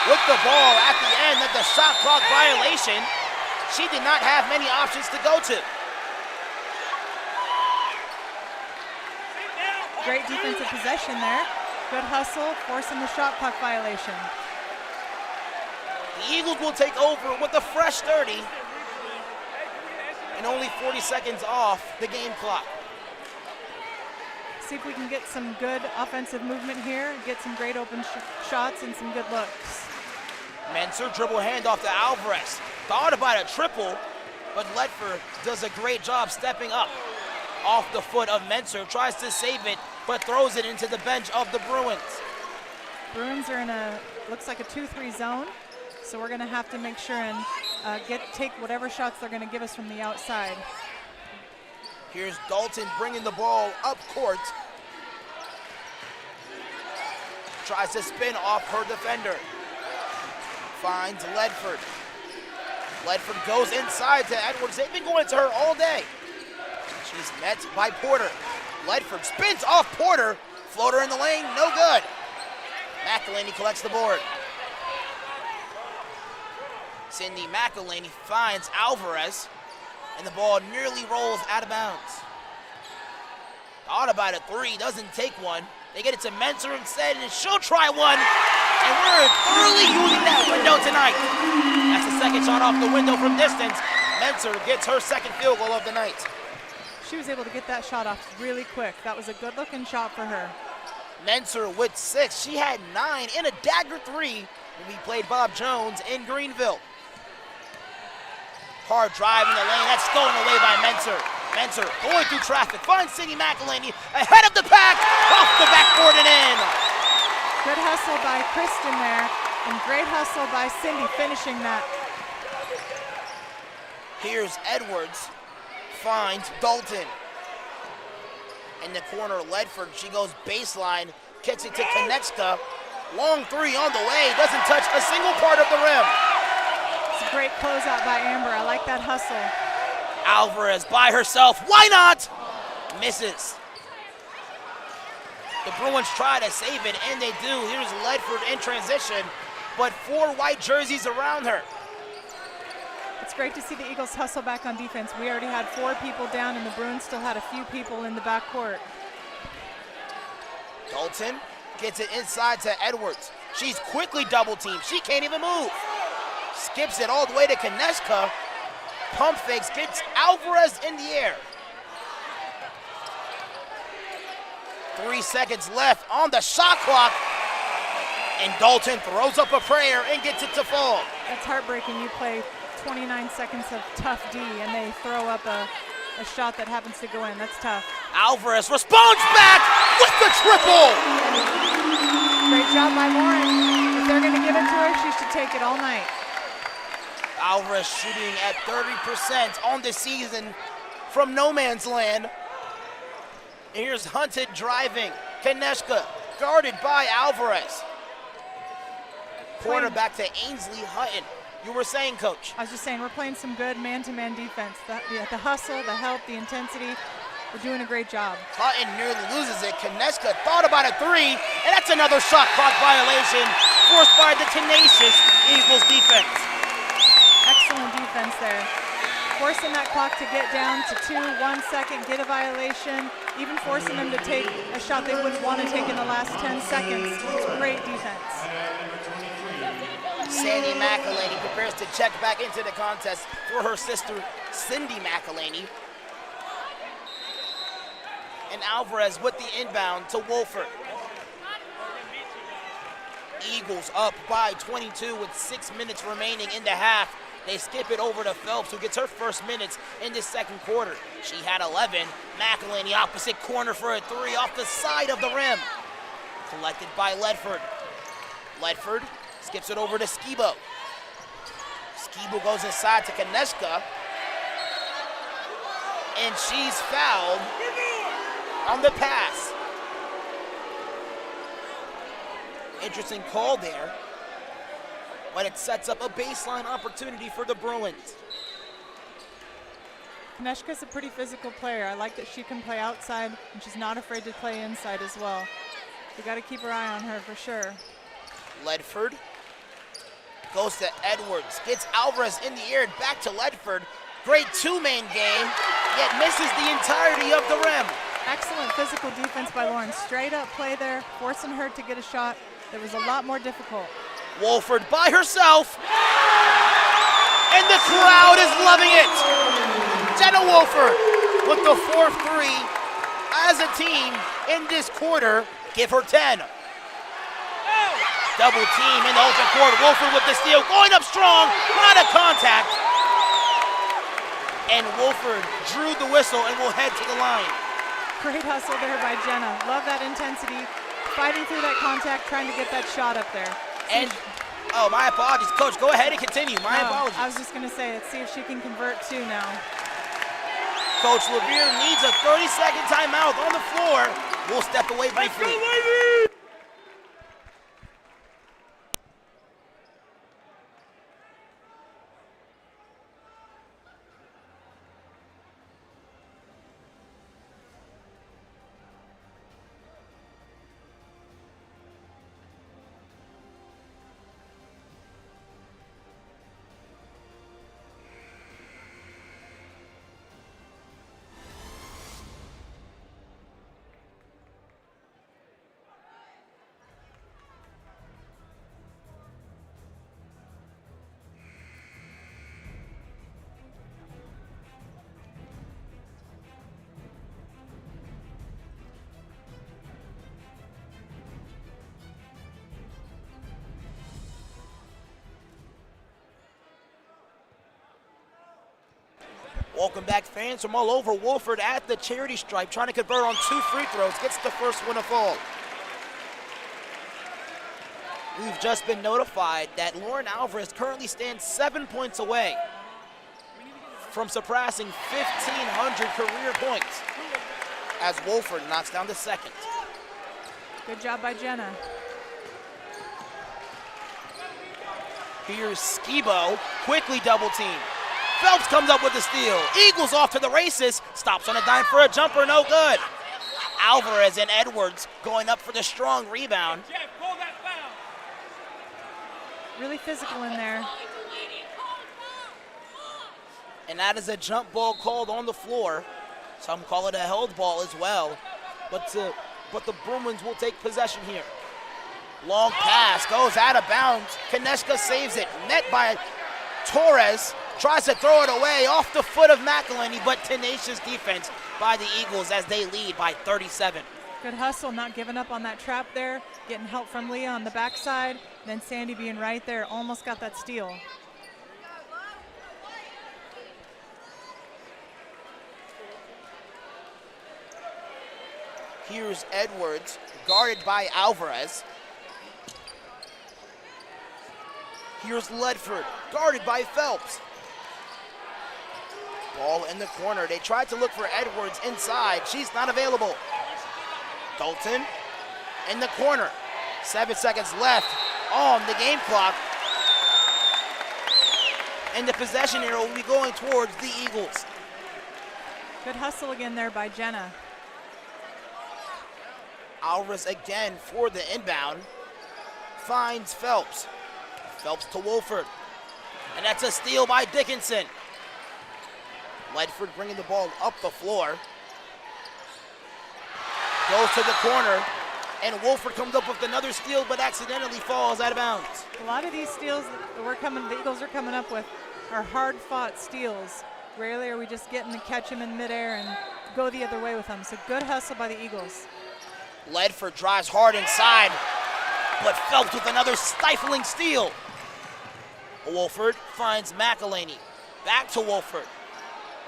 with the ball at the end of the shot clock violation. She did not have many options to go to. Great defensive possession there. Good hustle, forcing the shot clock violation. The Eagles will take over with a fresh 30 and only 40 seconds off the game clock. See if we can get some good offensive movement here, get some great open shots and some good looks. Mensah dribble handoff to Alvarez. Thought about a triple, but Ledford does a great job stepping up. Off the foot of Mensah, tries to save it, but throws it into the bench of the Bruins. Bruins are in a, looks like a 2-3 zone, so we're gonna have to make sure and take whatever shots they're gonna give us from the outside. Here's Dalton bringing the ball up court. Tries to spin off her defender. Finds Ledford. Ledford goes inside to Edwards. They've been going to her all day. She's met by Porter. Ledford spins off Porter. Floater in the lane, no good. McElhaney collects the board. Cindy McElhaney finds Alvarez, and the ball nearly rolls out of bounds. Thought about a three, doesn't take one. They get it to Mensah instead, and she'll try one. And we're thoroughly using that window tonight. That's the second shot off the window from distance. Mensah gets her second field goal of the night. She was able to get that shot off really quick. That was a good-looking shot for her. Mensah with 6. She had 9 in a dagger 3 when we played Bob Jones in Greenville. Hard drive in the lane. That's stolen away by Mensah. Mensah going through traffic. Finds Cindy McElhaney ahead of the pack. Off the backboard and in. Good hustle by Kristen there, and great hustle by Cindy finishing that. Here's Edwards. Finds Dalton. In the corner, Ledford, she goes baseline, kicks it to Konechka. Long three on the way, doesn't touch a single part of the rim. It's a great closeout by Amber. I like that hustle. Alvarez by herself, why not? Misses. The Bruins try to save it, and they do. Here's Ledford in transition, but 4 white jerseys around her. It's great to see the Eagles hustle back on defense. We already had 4 people down, and the Bruins still had a few people in the backcourt. Dalton gets it inside to Edwards. She's quickly double teamed. She can't even move. Skips it all the way to Konechka. Pump fakes, gets Alvarez in the air. 3 seconds left on the shot clock. And Dalton throws up a prayer and gets it to fall. That's heartbreaking. You play 29 seconds of tough D and they throw up a shot that happens to go in. That's tough. Alvarez responds back with the triple. Great job by Lauren. If they're going to give it to her, she should take it all night. Alvarez shooting at 30% on the season from no man's land. And here's Hunted driving. Konechka guarded by Alvarez. Corner back to Ainsley Hutton. You were saying, Coach? I was just saying, we're playing some good man-to-man defense. The hustle, the help, the intensity. We're doing a great job. Hutton nearly loses it. Konechka thought about a three, and that's another shot clock violation forced by the tenacious Eagles defense. Excellent defense there. Forcing that clock to get down to 2, 1 second, get a violation, even forcing them to take a shot they wouldn't want to take in the last 10 seconds. It's great defense. Sandy McElhaney prepares to check back into the contest for her sister, Cindy McElhaney. And Alvarez with the inbound to Wolford. Eagles up by 22 with 6 minutes remaining in the half. They skip it over to Phelps, who gets her first minutes in this second quarter. She had 11. McElhaney opposite corner for a three off the side of the rim. Collected by Ledford. Ledford skips it over to Skibo. Skibo goes inside to Konechka. And she's fouled on the pass. Interesting call there, but it sets up a baseline opportunity for the Bruins. Konechka's a pretty physical player. I like that she can play outside, and she's not afraid to play inside as well. We got to keep our eye on her for sure. Ledford goes to Edwards, gets Alvarez in the air, back to Ledford. Great two-man game, yet misses the entirety of the rim. Excellent physical defense by Lauren. Straight up play there, forcing her to get a shot that was a lot more difficult. Wolford by herself, and the crowd is loving it. Jenna Wolford with the 4-3 as a team in this quarter. Give her 10. Double team in the open court. Wolford with the steal, going up strong, out of contact. And Wolford drew the whistle and will head to the line. Great hustle there by Jenna. Love that intensity. Fighting through that contact, trying to get that shot up there. And, oh, my apologies. Coach, go ahead and continue. My apologies. I was just going to say, let's see if she can convert two now. Coach Levere needs a 30-second timeout on the floor. We'll step away briefly. Welcome back, fans from all over. Wolford at the charity stripe, trying to convert on 2 free throws, gets the first one to fall. We've just been notified that Lauren Alvarez currently stands 7 points away from surpassing 1,500 career points as Wolford knocks down the second. Good job by Jenna. Here's Skibo, quickly double team. Phelps comes up with the steal. Eagles off to the races. Stops on a dime for a jumper, no good. Alvarez and Edwards going up for the strong rebound. Really physical in there. And that is a jump ball called on the floor. Some call it a held ball as well. But to but the Bruins will take possession here. Long pass goes out of bounds. Konechka saves it. Met by Torres. Tries to throw it away off the foot of McElhinney, but tenacious defense by the Eagles as they lead by 37. Good hustle, not giving up on that trap there. Getting help from Leah on the backside. Then Sandy being right there, almost got that steal. Here's Edwards, guarded by Alvarez. Here's Ledford, guarded by Phelps. Ball in the corner. They tried to look for Edwards inside. She's not available. Dalton in the corner. 7 seconds left on the game clock. And the possession arrow will be going towards the Eagles. Good hustle again there by Jenna. Alvarez again for the inbound. Finds Phelps. Phelps to Wolford. And that's a steal by Dickinson. Ledford bringing the ball up the floor. Goes to the corner. And Wolford comes up with another steal, but accidentally falls out of bounds. A lot of these steals that the Eagles are coming up with are hard-fought steals. Rarely are we just getting to catch them in midair and go the other way with them. So good hustle by the Eagles. Ledford drives hard inside, but Phelps with another stifling steal. Wolford finds McElhinney. Back to Wolford.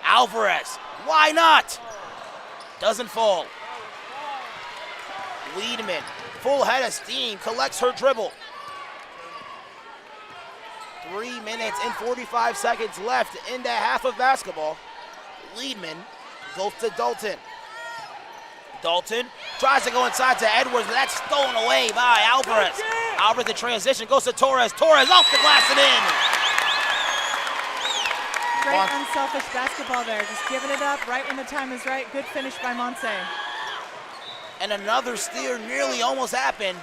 Alvarez, why not? Doesn't fall. Wiedemann, full head of steam, collects her dribble. 3 minutes and 45 seconds left in the half of basketball. Wiedemann goes to Dalton. Dalton tries to go inside to Edwards, but that's stolen away by Alvarez. Alvarez in transition, goes to Torres. Torres off the glass and in. Great unselfish basketball there, just giving it up right when the time is right. Good finish by Monse. And another steal nearly almost happened.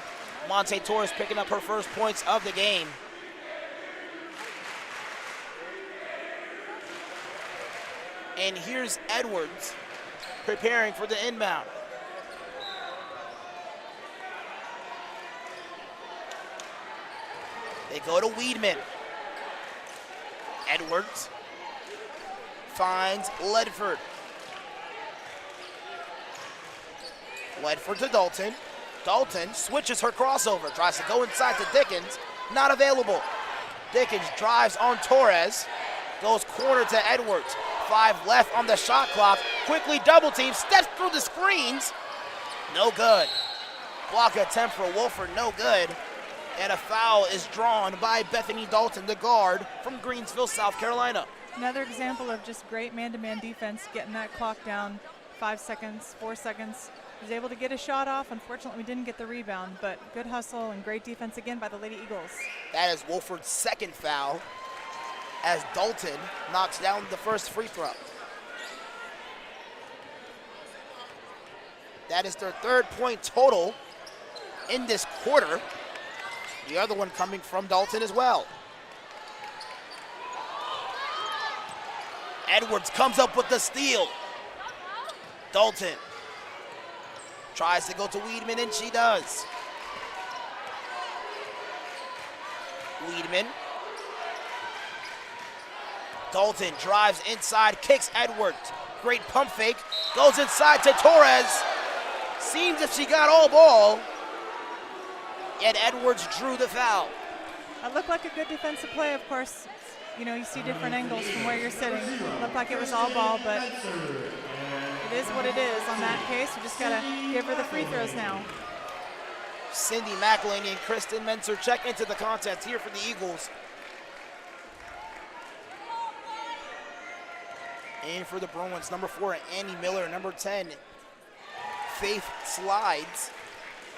Monse Torres picking up her first points of the game. And here's Edwards preparing for the inbound. They go to Wiedemann. Edwards finds Ledford. Ledford to Dalton. Dalton switches her crossover, tries to go inside to Dickens, not available. Dickens drives on Torres, goes corner to Edwards. 5 left on the shot clock, quickly double team, steps through the screens, no good. Block attempt for Wolford, no good. And a foul is drawn by Bethany Dalton, the guard from Greensville, South Carolina. Another example of just great man-to-man defense, getting that clock down 5 seconds, 4 seconds. Was able to get a shot off. Unfortunately, we didn't get the rebound, but good hustle and great defense again by the Lady Eagles. That is Wolford's second foul as Dalton knocks down the first free throw. That is their 3rd point total in this quarter. The other one coming from Dalton as well. Edwards comes up with the steal. Dalton tries to go to Wiedemann, and she does. Wiedemann. Dalton drives inside, kicks Edwards. Great pump fake, goes inside to Torres. Seems if she got all ball, yet Edwards drew the foul. It looked like a good defensive play, of course. You know, you see different angles from where you're sitting. It looked like it was all ball, but it is what it is on that case. You just gotta give her the free throws now. Cindy McElhinney and Kristen Menser check into the contest here for the Eagles. And for the Bruins, number 4, Annie Miller. Number 10, Faith Slides.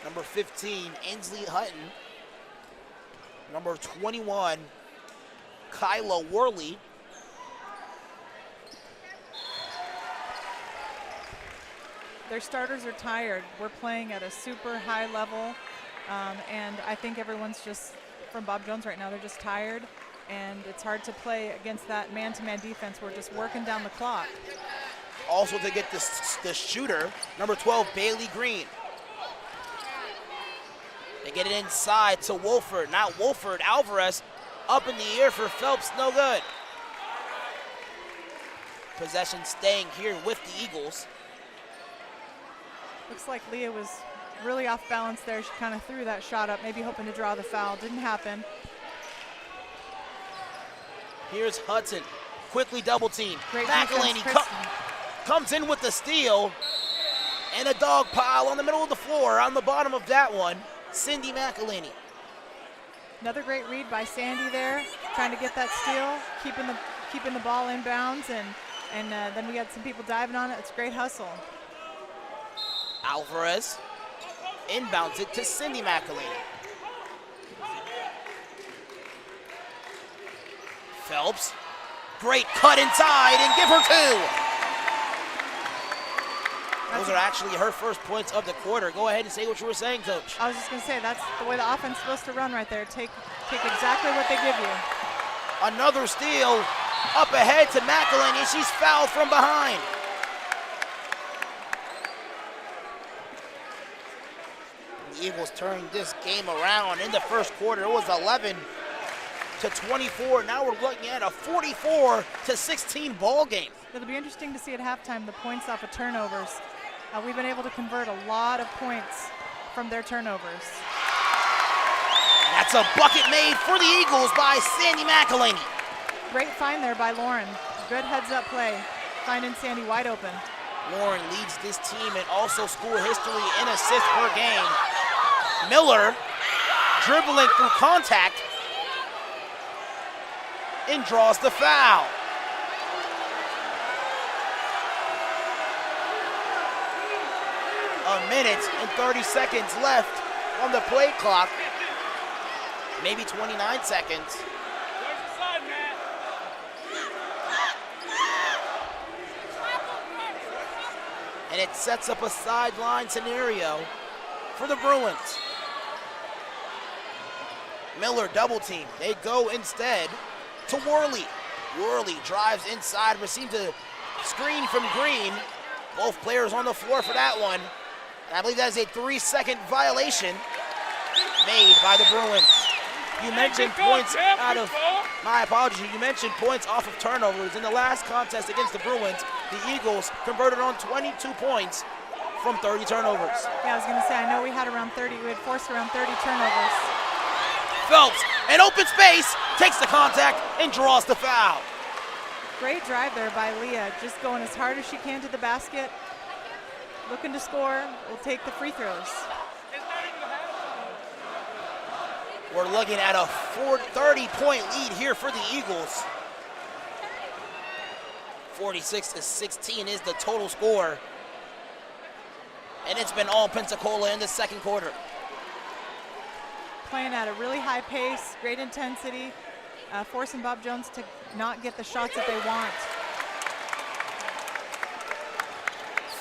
Number 15, Ainsley Hutton. Number 21, Kyla Worley. Their starters are tired. We're playing at a super high level, and I think everyone's just, from Bob Jones right now, they're just tired, and it's hard to play against that man-to-man defense. We're just working down the clock. Also to get the shooter, number 12, Bailey Green. They get it inside to Wolford. Not Wolford, Alvarez up in the air for Phelps, no good. Possession staying here with the Eagles. Looks like Leah was really off balance there. She kind of threw that shot up, maybe hoping to draw the foul. Didn't happen. Here's Hudson, quickly double team. Great McElhaney defense, Kristen. comes in with the steal, and a dog pile on the middle of the floor. On the bottom of that one, Cindy McElhaney. Another great read by Sandy there, trying to get that steal, keeping the ball in bounds, and then we had some people diving on it. It's a great hustle. Alvarez inbounds it to Cindy McElhaney. Phelps, great cut inside and give her two. Those are actually her first points of the quarter. Go ahead and say what you were saying, Coach. I was just going to say, that's the way the offense is supposed to run right there. Take exactly what they give you. Another steal up ahead to McElhaney. She's fouled from behind. The Eagles turned this game around in the first quarter. It was 11-24. Now we're looking at a 44-16 ball game. It'll be interesting to see at halftime the points off of turnovers. We've been able to convert a lot of points from their turnovers. That's a bucket made for the Eagles by Sandy McElhaney. Great find there by Lauren. Good heads-up play, finding Sandy wide open. Lauren leads this team in also school history in assists per game. Miller dribbling through contact and draws the foul. A minute and 30 seconds left on the play clock. Maybe 29 seconds. And it sets up a sideline scenario for the Bruins. Miller double team. They go instead to Worley. Worley drives inside, receives a screen from Green. Both players on the floor for that one. And I believe that is a 3-second violation made by the Bruins. You mentioned points out of, my apologies, you mentioned points off of turnovers. In the last contest against the Bruins, the Eagles converted on 22 points from 30 turnovers. Yeah, I was going to say, I know we had forced around 30 turnovers. Phelps, an open space, takes the contact and draws the foul. Great drive there by Leah, just going as hard as she can to the basket. Looking to score, will take the free throws. We're looking at a 30-point lead here for the Eagles. 46-16 is the total score. And it's been all Pensacola in the second quarter. Playing at a really high pace, great intensity, forcing Bob Jones to not get the shots that they want.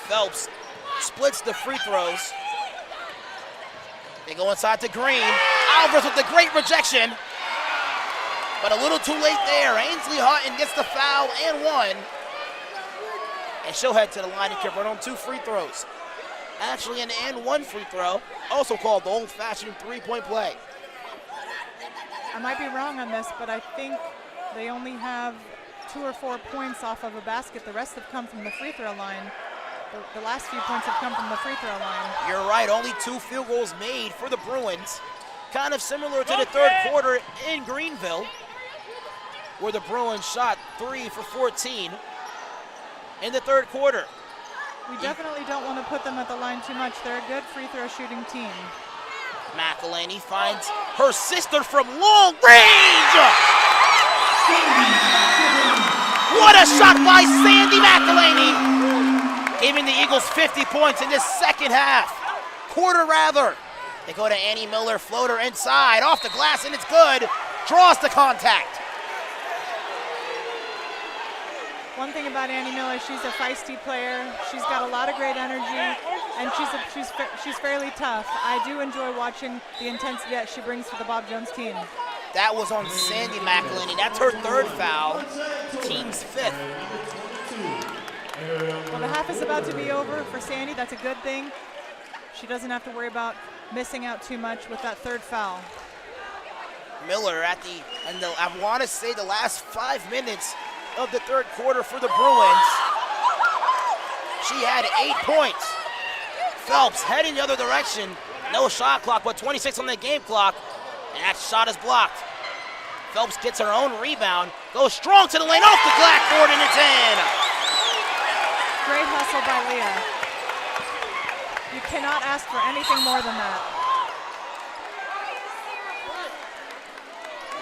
Phelps splits the free throws. They go inside to Green. Alvarez with the great rejection. But a little too late there. Ainsley Houghton gets the foul and one. And she'll head to the line and convert on 2 free throws. Actually an and 1 free throw, also called the old-fashioned 3-point play. I might be wrong on this, but I think they only have 2 or 4 points off of a basket. The rest have come from the free throw line. The last few points have come from the free throw line. You're right, only 2 field goals made for the Bruins. Kind of similar to the third quarter in Greenville, where the Bruins shot 3 for 14 in the third quarter. We definitely don't want to put them at the line too much. They're a good free throw shooting team. McElhaney finds her sister from long range. What a shot by Sandy McElhaney. Giving the Eagles 50 points in this second half. Quarter rather. They go to Annie Miller, floater inside, off the glass, and it's good. Draws the contact. One thing about Annie Miller, she's a feisty player. She's got a lot of great energy, and she's fairly tough. I do enjoy watching the intensity that she brings to the Bob Jones team. That was on Sandy McElhaney. That's her 3rd foul, team's 5th. Well, the half is about to be over for Sandy. That's a good thing. She doesn't have to worry about missing out too much with that third foul. Miller I want to say the last 5 minutes of the third quarter for the Bruins. She had 8 points. Phelps heading the other direction. No shot clock, but 26 on the game clock. And that shot is blocked. Phelps gets her own rebound, goes strong to the lane, off the backboard, and it's in. Great hustle by Leah. You cannot ask for anything more than that.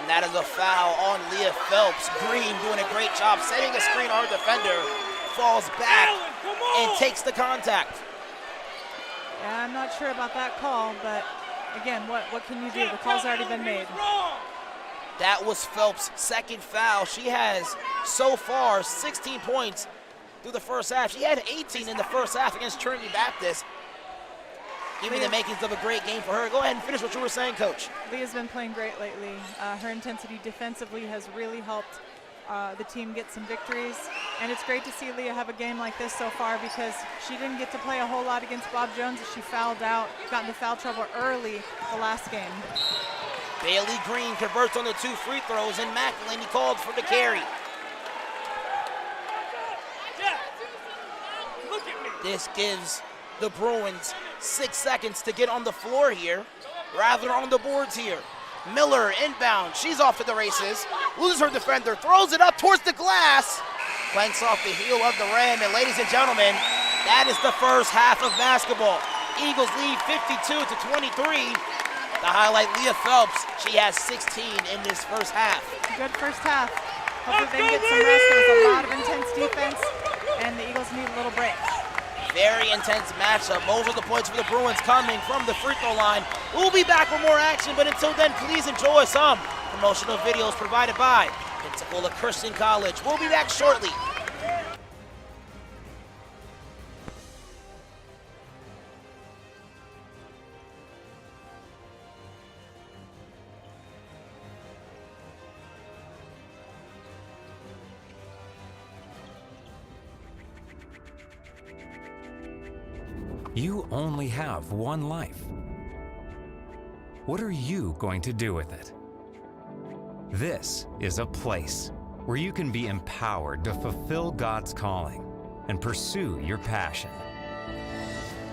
And that is a foul on Leah Phelps. Green doing a great job setting a screen on her defender. Falls back and takes the contact. Yeah, I'm not sure about that call, but again, what can you do? The call's already been made. That was Phelps' second foul. She has so far 16 points through the first half. She had 18 in the first half against Trinity Baptist. Giving the makings of a great game for her. Go ahead and finish what you were saying, Coach. Leah's been playing great lately. Her intensity defensively has really helped the team get some victories. And it's great to see Leah have a game like this so far because she didn't get to play a whole lot against Bob Jones as she fouled out, got into foul trouble early the last game. Bailey Green converts on the 2 free throws, and McElhaney called for the carry. This gives the Bruins 6 seconds to get on the floor here, rather on the boards here. Miller inbound, she's off to the races, loses her defender, throws it up towards the glass, clanks off the heel of the rim, and ladies and gentlemen, that is the first half of basketball. Eagles lead 52-23. The highlight, Leah Phelps, she has 16 in this first half. Good first half. Hopefully they can get some rest. There was a lot of intense defense, and the Eagles need a little break. Very intense matchup. Those are the points for the Bruins coming from the free throw line. We'll be back with more action, but until then, please enjoy some promotional videos provided by Pensacola Christian College. We'll be back shortly. You only have one life. What are you going to do with it? This is a place where you can be empowered to fulfill God's calling and pursue your passion.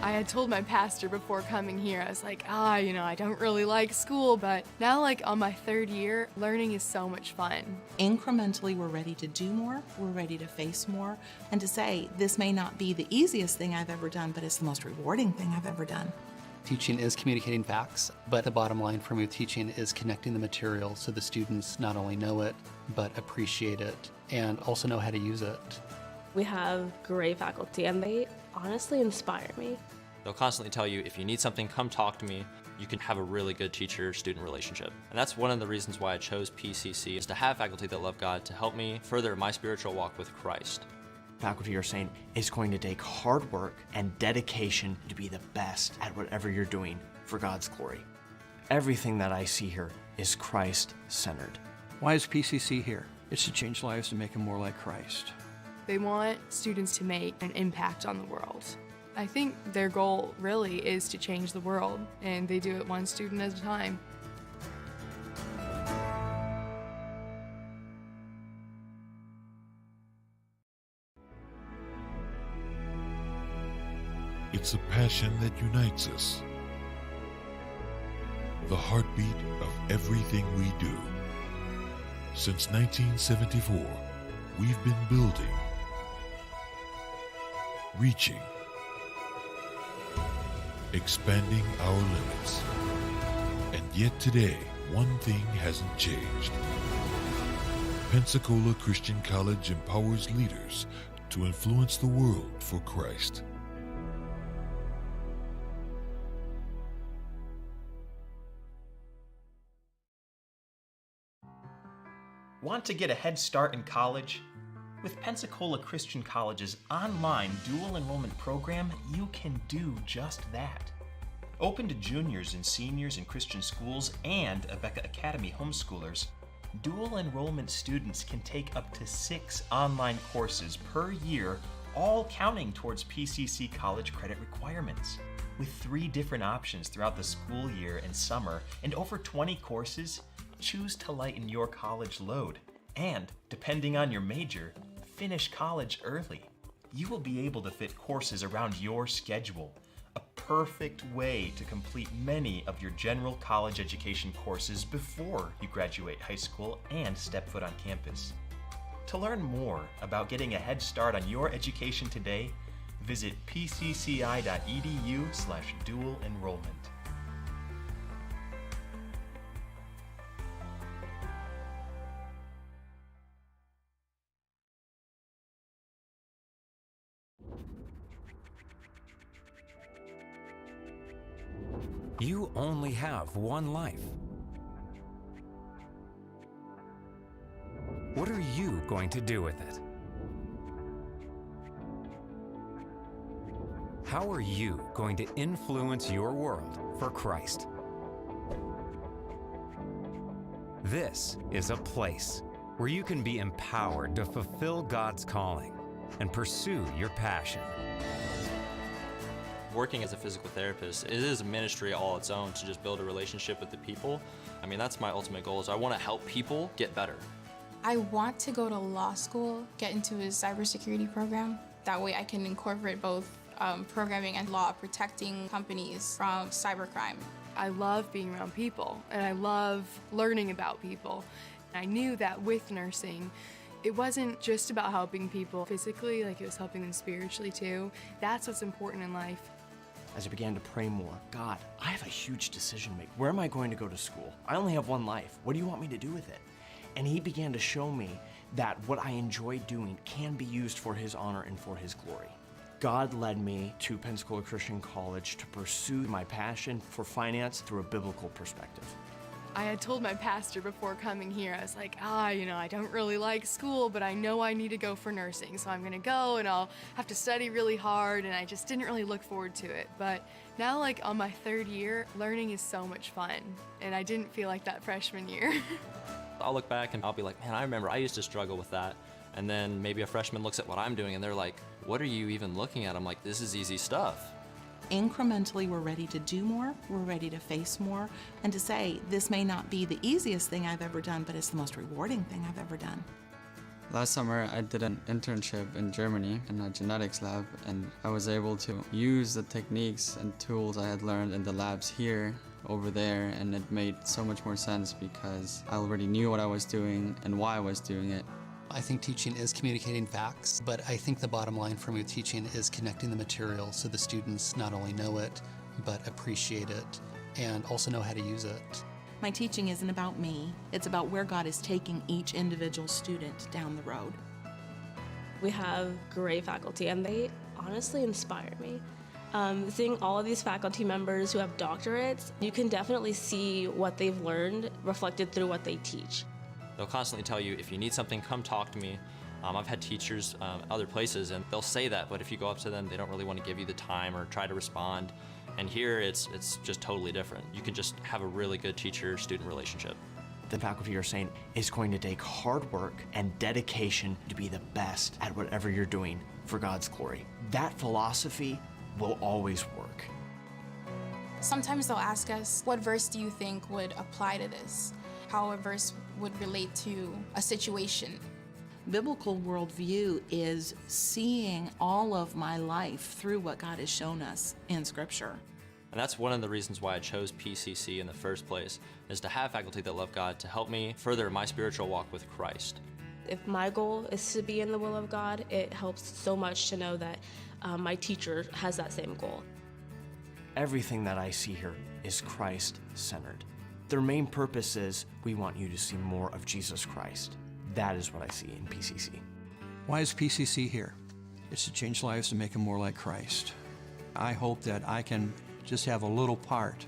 I had told my pastor before coming here, I was like, I don't really like school, but now on my 3rd year, learning is so much fun. Incrementally, we're ready to do more, we're ready to face more, and to say, this may not be the easiest thing I've ever done, but it's the most rewarding thing I've ever done. Teaching is communicating facts, but the bottom line for me with teaching is connecting the material so the students not only know it, but appreciate it and also know how to use it. We have great faculty, and they honestly inspire me. They'll constantly tell you, if you need something, come talk to me. You can have a really good teacher-student relationship. And that's one of the reasons why I chose PCC, is to have faculty that love God to help me further my spiritual walk with Christ. Faculty are saying it's going to take hard work and dedication to be the best at whatever you're doing for God's glory. Everything that I see here is Christ-centered. Why is PCC here? It's to change lives and make them more like Christ. They want students to make an impact on the world. I think their goal really is to change the world, and they do it one student at a time. It's a passion that unites us. The heartbeat of everything we do. Since 1974, we've been building, reaching, expanding our limits. And yet today, one thing hasn't changed. Pensacola Christian College empowers leaders to influence the world for Christ. Want to get a head start in college? With Pensacola Christian College's online dual enrollment program, you can do just that. Open to juniors and seniors in Christian schools and Abeka Academy homeschoolers, dual enrollment students can take up to 6 online courses per year, all counting towards PCC college credit requirements. With 3 different options throughout the school year and summer and over 20 courses, choose to lighten your college load. And, depending on your major, finish college early. You will be able to fit courses around your schedule. A perfect way to complete many of your general college education courses before you graduate high school and step foot on campus. To learn more about getting a head start on your education today, visit pcci.edu/dual enrollment. You only have one life. What are you going to do with it? How are you going to influence your world for Christ? This is a place where you can be empowered to fulfill God's calling and pursue your passion. Working as a physical therapist, it is a ministry all its own to just build a relationship with the people. I mean, that's my ultimate goal, is I want to help people get better. I want to go to law school, get into a cybersecurity program. That way I can incorporate both programming and law, protecting companies from cybercrime. I love being around people, and I love learning about people. I knew that with nursing, it wasn't just about helping people physically, like it was helping them spiritually too. That's what's important in life. As I began to pray more, God, I have a huge decision to make. Where am I going to go to school? I only have one life. What do you want me to do with it? And he began to show me that what I enjoy doing can be used for his honor and for his glory. God led me to Pensacola Christian College to pursue my passion for finance through a biblical perspective. I had told my pastor before coming here, I was like, I don't really like school, but I know I need to go for nursing. So I'm gonna go and I'll have to study really hard, and I just didn't really look forward to it. But now, like on my 3rd year, learning is so much fun. And I didn't feel like that freshman year. I'll look back and I'll be like, man, I remember I used to struggle with that. And then maybe a freshman looks at what I'm doing and they're like, what are you even looking at? I'm like, this is easy stuff. Incrementally, we're ready to do more, we're ready to face more, and to say, this may not be the easiest thing I've ever done, but it's the most rewarding thing I've ever done. Last summer, I did an internship in Germany in a genetics lab, and I was able to use the techniques and tools I had learned in the labs here over there, and it made so much more sense because I already knew what I was doing and why I was doing it. I think teaching is communicating facts, but I think the bottom line for me with teaching is connecting the material so the students not only know it, but appreciate it and also know how to use it. My teaching isn't about me, it's about where God is taking each individual student down the road. We have great faculty, and they honestly inspire me. Seeing all of these faculty members who have doctorates, you can definitely see what they've learned reflected through what they teach. They'll constantly tell you, if you need something, come talk to me. I've had teachers other places, and they'll say that, but if you go up to them, they don't really want to give you the time or try to respond. And here, it's just totally different. You can just have a really good teacher-student relationship. The faculty are saying it's going to take hard work and dedication to be the best at whatever you're doing for God's glory. That philosophy will always work. Sometimes they'll ask us, what verse do you think would apply to this? How a verse would relate to a situation. Biblical worldview is seeing all of my life through what God has shown us in Scripture. And that's one of the reasons why I chose PCC in the first place, is to have faculty that love God to help me further my spiritual walk with Christ. If my goal is to be in the will of God, it helps so much to know that my teacher has that same goal. Everything that I see here is Christ-centered. Their main purpose is, we want you to see more of Jesus Christ. That is what I see in PCC. Why is PCC here? It's to change lives and make them more like Christ. I hope that I can just have a little part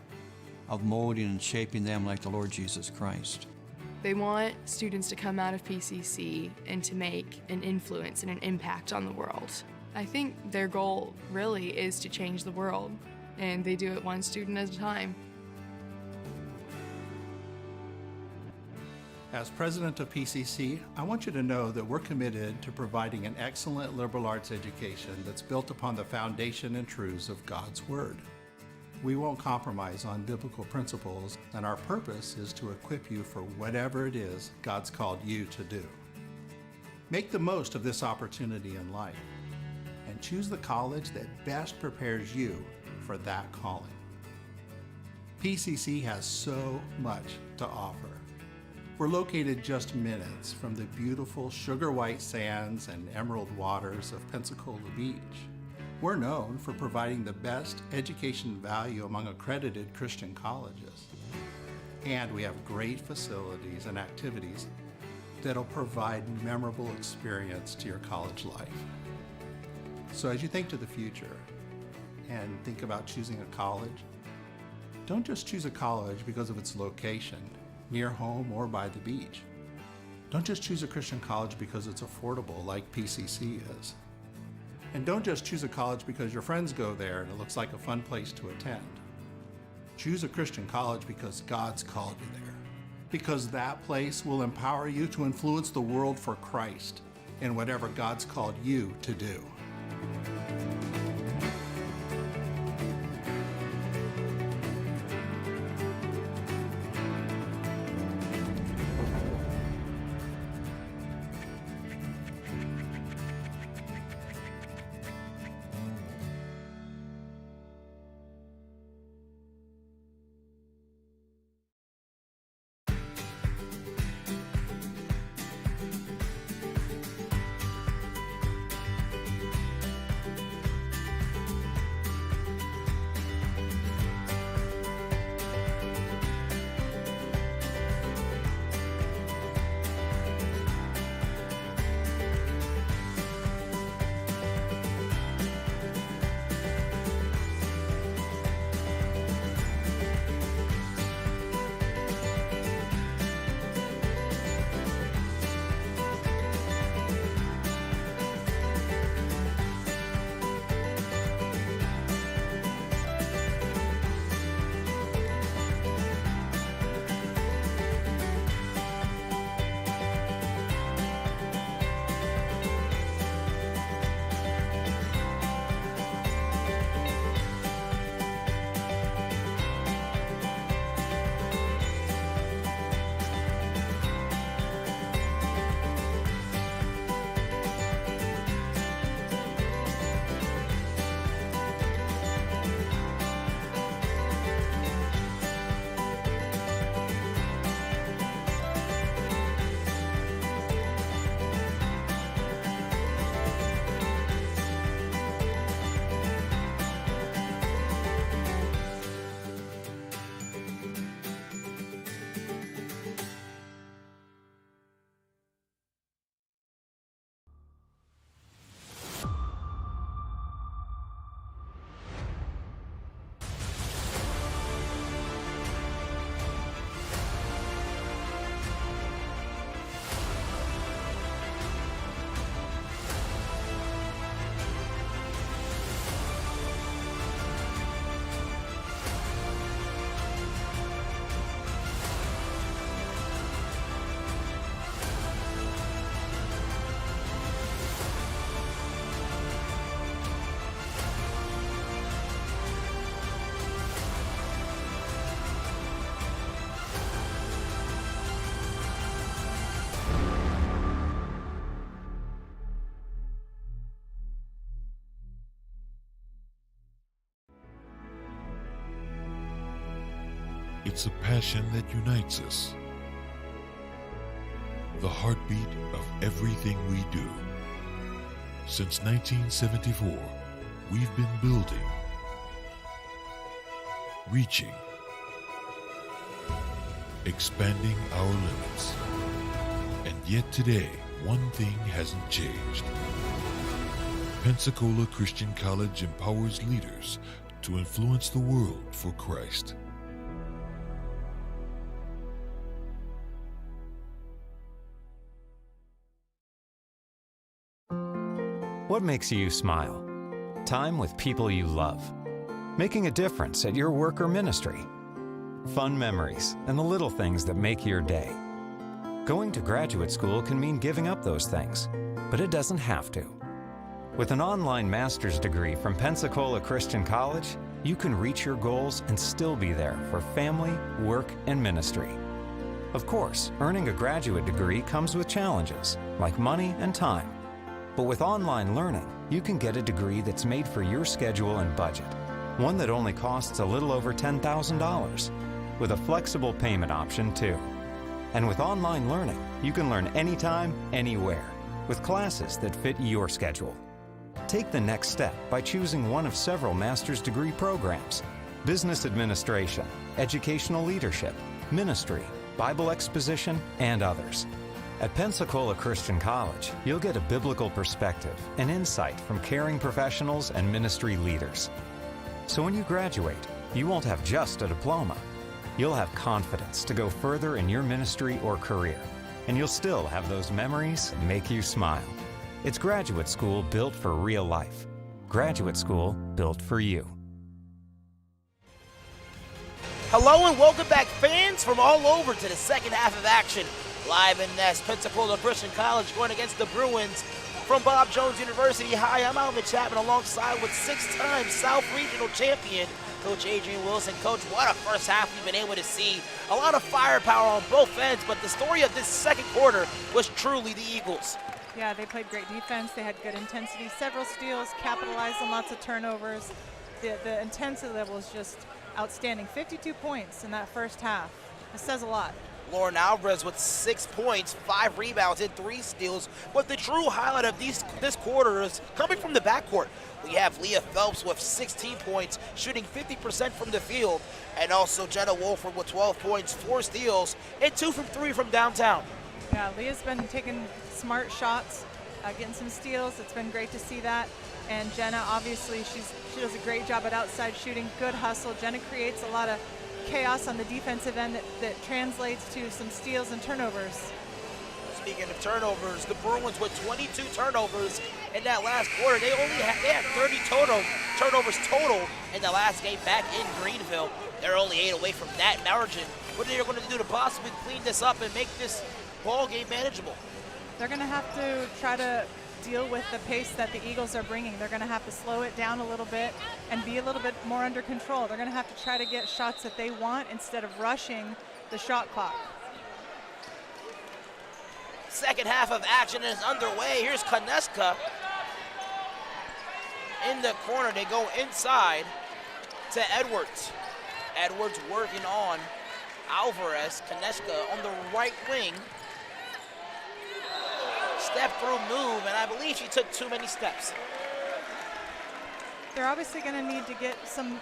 of molding and shaping them like the Lord Jesus Christ. They want students to come out of PCC and to make an influence and an impact on the world. I think their goal really is to change the world, and they do it one student at a time. As president of PCC, I want you to know that we're committed to providing an excellent liberal arts education that's built upon the foundation and truths of God's Word. We won't compromise on biblical principles, and our purpose is to equip you for whatever it is God's called you to do. Make the most of this opportunity in life and choose the college that best prepares you for that calling. PCC has so much to offer. We're located just minutes from the beautiful sugar white sands and emerald waters of Pensacola Beach. We're known for providing the best education value among accredited Christian colleges. And we have great facilities and activities that'll provide memorable experience to your college life. So as you think to the future and think about choosing a college, don't just choose a college because of its location, near home or by the beach. Don't just choose a Christian college because it's affordable like PCC is. And don't just choose a college because your friends go there and it looks like a fun place to attend. Choose a Christian college because God's called you there. Because that place will empower you to influence the world for Christ in whatever God's called you to do. It's a passion that unites us, the heartbeat of everything we do. Since 1974, we've been building, reaching, expanding our limits. And yet today, one thing hasn't changed. Pensacola Christian College empowers leaders to influence the world for Christ. What makes you smile? Time with people you love. Making a difference at your work or ministry. Fun memories and the little things that make your day. Going to graduate school can mean giving up those things, but it doesn't have to. With an online master's degree from Pensacola Christian College, you can reach your goals and still be there for family, work, and ministry. Of course, earning a graduate degree comes with challenges, like money and time. But with online learning, you can get a degree that's made for your schedule and budget, one that only costs a little over $10,000, with a flexible payment option too. And with online learning, you can learn anytime, anywhere, with classes that fit your schedule. Take the next step by choosing one of several master's degree programs: business administration, educational leadership, ministry, Bible exposition, and others. At Pensacola Christian College, you'll get a biblical perspective and insight from caring professionals and ministry leaders. So when you graduate, you won't have just a diploma. You'll have confidence to go further in your ministry or career, and you'll still have those memories that make you smile. It's graduate school built for real life. Graduate school built for you. Hello and welcome back, fans from all over, to the second half of action. Live in Nest, Pensacola Christian College going against the Bruins from Bob Jones University. Hi, I'm Alvin Chapman alongside with six-time South Regional champion, Coach Adrian Wilson. Coach, what a first half we've been able to see. A lot of firepower on both ends, but the story of this second quarter was truly the Eagles. Yeah, they played great defense. They had good intensity, several steals, capitalized on lots of turnovers. The intensity level was just outstanding. 52 points in that first half. It says a lot. Lauren Alvarez with 6 points, 5 rebounds, and 3 steals. But the true highlight of this quarter is coming from the backcourt. We have Leah Phelps with 16 points, shooting 50% from the field, and also Jenna Wolford with 12 points, 4 steals, and 2 from 3 from downtown. Yeah, Leah's been taking smart shots, getting some steals. It's been great to see that. And Jenna, obviously, she does a great job at outside shooting, good hustle. Jenna creates a lot of chaos on the defensive end that translates to some steals and turnovers. Speaking of turnovers, the Bruins with 22 turnovers in that last quarter. They had 30 turnovers total in the last game back in Greenville. They're only 8 away from that margin. What are they going to do to possibly clean this up and make this ball game manageable? They're going to have to try to deal with the pace that the Eagles are bringing. They're going to have to slow it down a little bit and be a little bit more under control. They're going to have to try to get shots that they want instead of rushing the shot clock. Second half of action is underway. Here's Koneska in the corner. They go inside to Edwards. Edwards working on Alvarez. Koneska on the right wing. Step through move, and I believe she took too many steps. They're obviously going to need to get some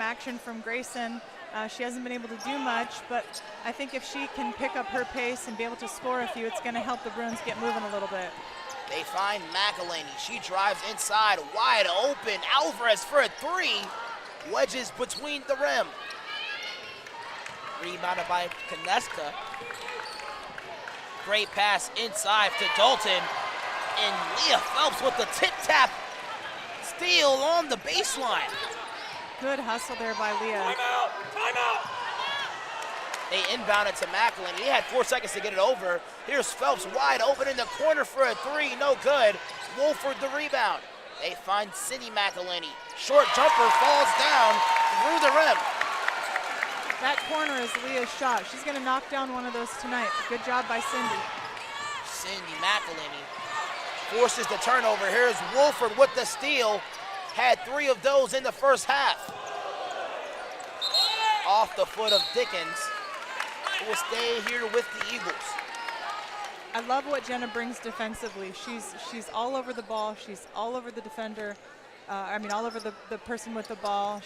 action from Grayson. She hasn't been able to do much, but I think if she can pick up her pace and be able to score a few, it's going to help the Bruins get moving a little bit. They find McElhaney. She drives inside, wide open. Alvarez for a 3. Wedges between the rim. Rebounded by Koneska. Great pass inside to Dalton. And Leah Phelps with the tip-tap steal on the baseline. Good hustle there by Leah. Timeout! They inbounded to McElhaney. He had 4 seconds to get it over. Here's Phelps wide open in the corner for a 3. No good. Wolford the rebound. They find Cindy McElhaney. Short jumper falls down through the rim. That corner is Leah's shot. She's going to knock down one of those tonight. Good job by Cindy. Cindy McElhaney forces the turnover. Here's Wolford with the steal. Had 3 of those in the first half. Off the foot of Dickens, who will stay here with the Eagles. I love what Jenna brings defensively. She's all over the ball. She's all over the defender. All over the person with the ball.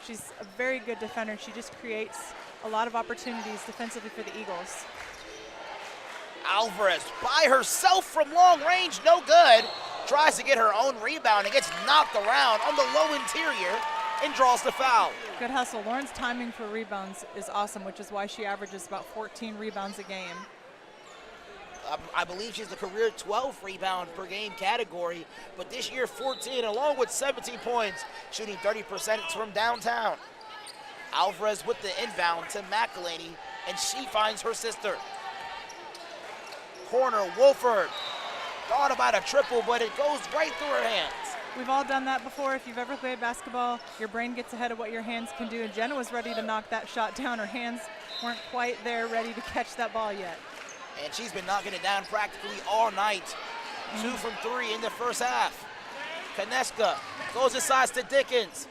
She's a very good defender. She just creates a lot of opportunities defensively for the Eagles. Alvarez by herself from long range, no good. Tries to get her own rebound and gets knocked around on the low interior and draws the foul. Good hustle. Lauren's timing for rebounds is awesome, which is why she averages about 14 rebounds a game. I believe she's the career 12 rebound per game category, but this year 14 along with 17 points, shooting 30% from downtown. Alvarez with the inbound to McElhaney, and she finds her sister. Corner, Wolford. Thought about a triple, but it goes right through her hands. We've all done that before. If you've ever played basketball, your brain gets ahead of what your hands can do. And Jenna was ready to knock that shot down. Her hands weren't quite there, ready to catch that ball yet. And she's been knocking it down practically all night. 2 from 3 in the first half. Koneska goes inside to Dickens.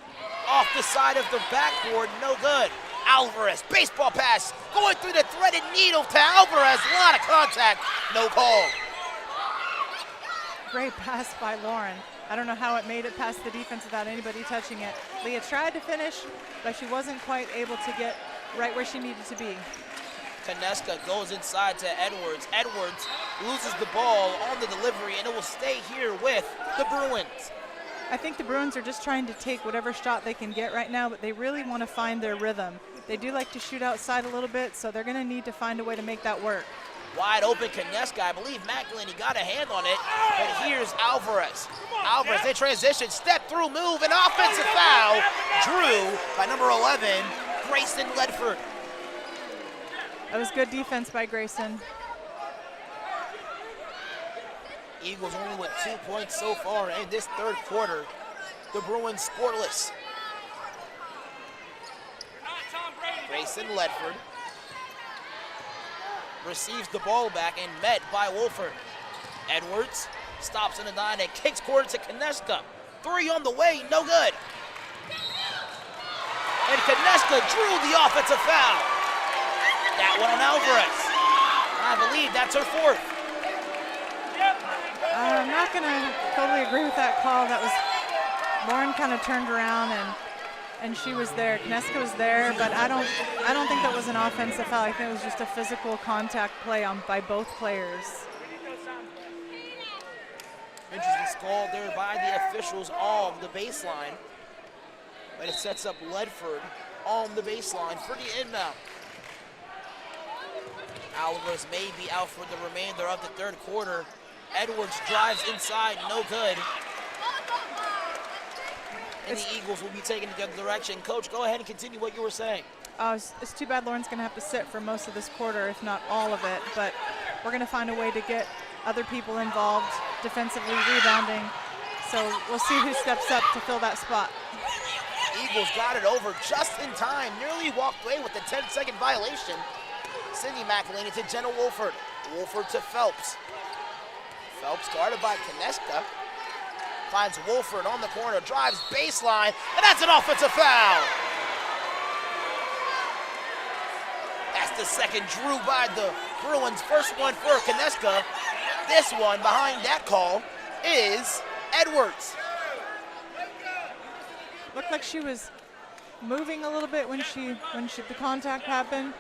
Off the side of the backboard, no good. Alvarez, baseball pass, going through the threaded needle to Alvarez. A lot of contact, no call. Great pass by Lauren. I don't know how it made it past the defense without anybody touching it. Leah tried to finish, but she wasn't quite able to get right where she needed to be. Koneska goes inside to Edwards. Edwards loses the ball on the delivery, and it will stay here with the Bruins. I think the Bruins are just trying to take whatever shot they can get right now, but they really want to find their rhythm. They do like to shoot outside a little bit, so they're going to need to find a way to make that work. Wide open Koneska. I believe McElhinney got a hand on it, but here's Alvarez. Alvarez, they transition, step through, move, an offensive foul. Drew by number 11, Grayson Ledford. That was good defense by Grayson. Eagles only with 2 points so far in this third quarter. The Bruins scoreless. Grayson Ledford receives the ball back and met by Wolford. Edwards stops in the 9 and kicks court to Koneska. 3 on the way, no good. And Koneska drew the offensive foul. That one on Alvarez. I believe that's her 4th. I'm not going to totally agree with that call. That was Lauren kind of turned around and she was there. Koneska was there, but I don't think that was an offensive foul. I think it was just a physical contact play by both players. Interesting call there by the officials on the baseline, but it sets up Ledford on the baseline for the inbound. Alvarez may be out for the remainder of the third quarter. Edwards drives inside, no good. And the Eagles will be taking it the other direction. Coach, go ahead and continue what you were saying. It's too bad Lauren's going to have to sit for most of this quarter, if not all of it, but we're going to find a way to get other people involved defensively, rebounding. So we'll see who steps up to fill that spot. Eagles got it over just in time, nearly walked away with a 10-second violation. Sydney McElhinney to Jenna Wolford. Wolford to Phelps. Phelps guarded by Koneska. Finds Wolford on the corner, drives baseline, and that's an offensive foul. That's the second drew by the Bruins. First one for Koneska. This one behind that call is Edwards. Looked like she was moving a little bit when the contact happened,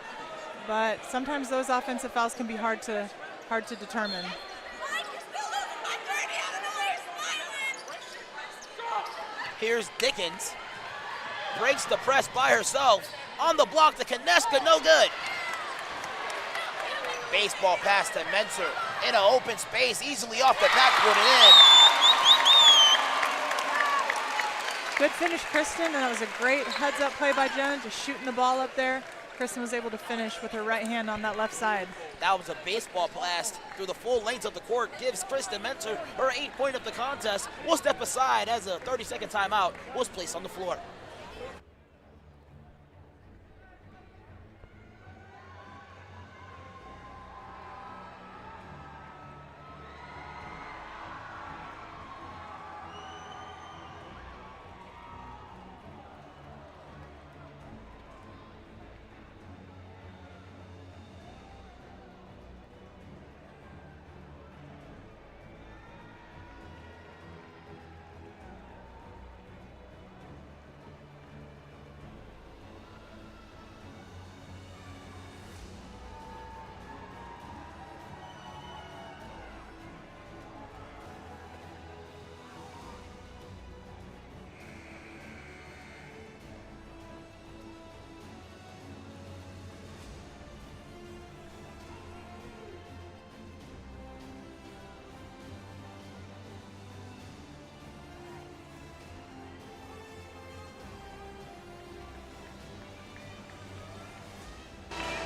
but sometimes those offensive fouls can be hard to determine. Here's Dickens. Breaks the press by herself. On the block to Koneska, no good. Baseball pass to Menser. In an open space, easily off the backboard and in. Good finish, Kristen, and that was a great heads-up play by Jenna, just shooting the ball up there. Kristen was able to finish with her right hand on that left side. That was a baseball blast through the full length of the court. Gives Kristen Menser her 8th point of the contest. We'll step aside as a 30-second timeout was placed on the floor.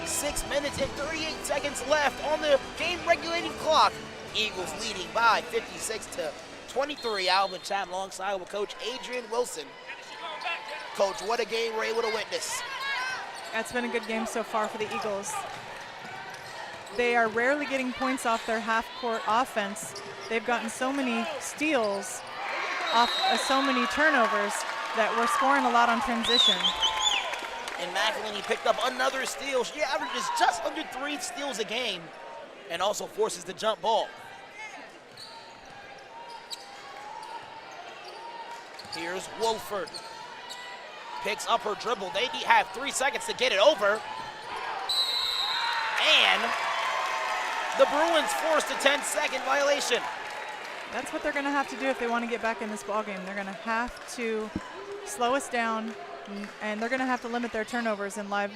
.6 minutes and 38 seconds left on the game-regulated clock. Eagles leading by 56-20. 23. Alvin Chapman alongside with Coach Adrian Wilson. Coach, what a game we're able to witness. That's been a good game so far for the Eagles. They are rarely getting points off their half-court offense. They've gotten so many steals, off so many turnovers, that we're scoring a lot on transition. And McElhaney picked up another steal. She averages just under 3 steals a game and also forces the jump ball. Here's Wolford. Picks up her dribble. They have 3 seconds to get it over. And the Bruins forced a 10-second violation. That's what they're going to have to do if they want to get back in this ballgame. They're going to have to slow us down, and they're going to have to limit their turnovers in live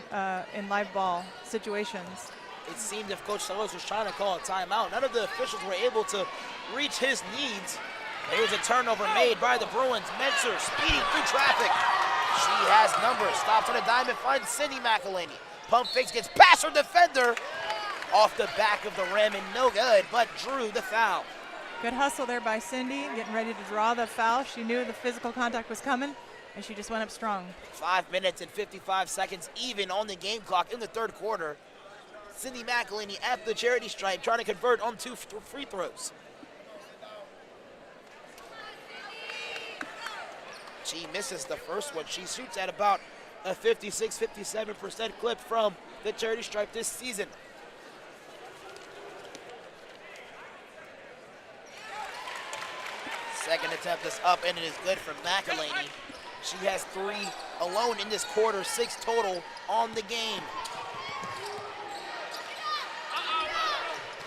ball situations. It seemed if Coach Sellers was trying to call a timeout, none of the officials were able to reach his needs. Here's a turnover made by the Bruins. Mentzer speeding through traffic. She has numbers. Stops on a dime and finds Cindy McElhaney. Pump fakes, gets past her defender. Off the back of the rim and no good, but drew the foul. Good hustle there by Cindy, getting ready to draw the foul. She knew the physical contact was coming, and she just went up strong. 5 minutes and 55 seconds even on the game clock in the third quarter. Cindy McElhaney at the charity stripe trying to convert on 2 free throws. She misses the first one. She shoots at about a 56-57% clip from the charity stripe this season. Second attempt is up, and it is good for McElhaney. She has 3 alone in this quarter, 6 total on the game.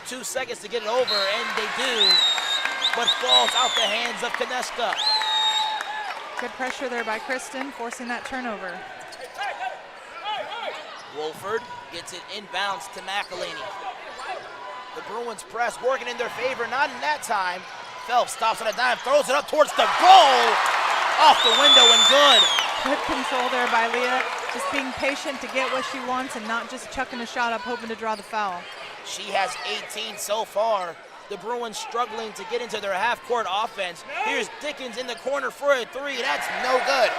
2 seconds to get it over, and they do, but falls out the hands of Konechka. Good pressure there by Kristen, forcing that turnover. Wolford gets it inbounds to McElhaney. The Bruins press working in their favor, not in that time. Phelps stops on a dime, throws it up towards the goal. Off the window and good. Good control there by Leah. Just being patient to get what she wants and not just chucking a shot up hoping to draw the foul. She has 18 so far. The Bruins struggling to get into their half-court offense. Here's Dickens in the corner for a 3. That's no good.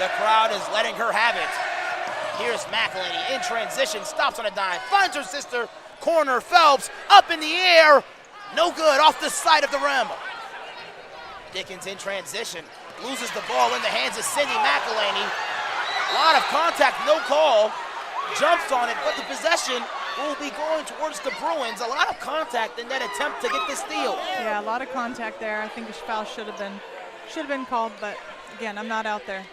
The crowd is letting her have it. Here's McElhaney in transition, stops on a dime, finds her sister. Corner, Phelps, up in the air. No good, off the side of the rim. Dickens in transition, loses the ball in the hands of Cindy McElhaney. A lot of contact, no call. Jumps on it, but the possession will be going towards the Bruins. A lot of contact in that attempt to get the steal. Yeah, a lot of contact there. I think a foul should have been called, but again, I'm not out there.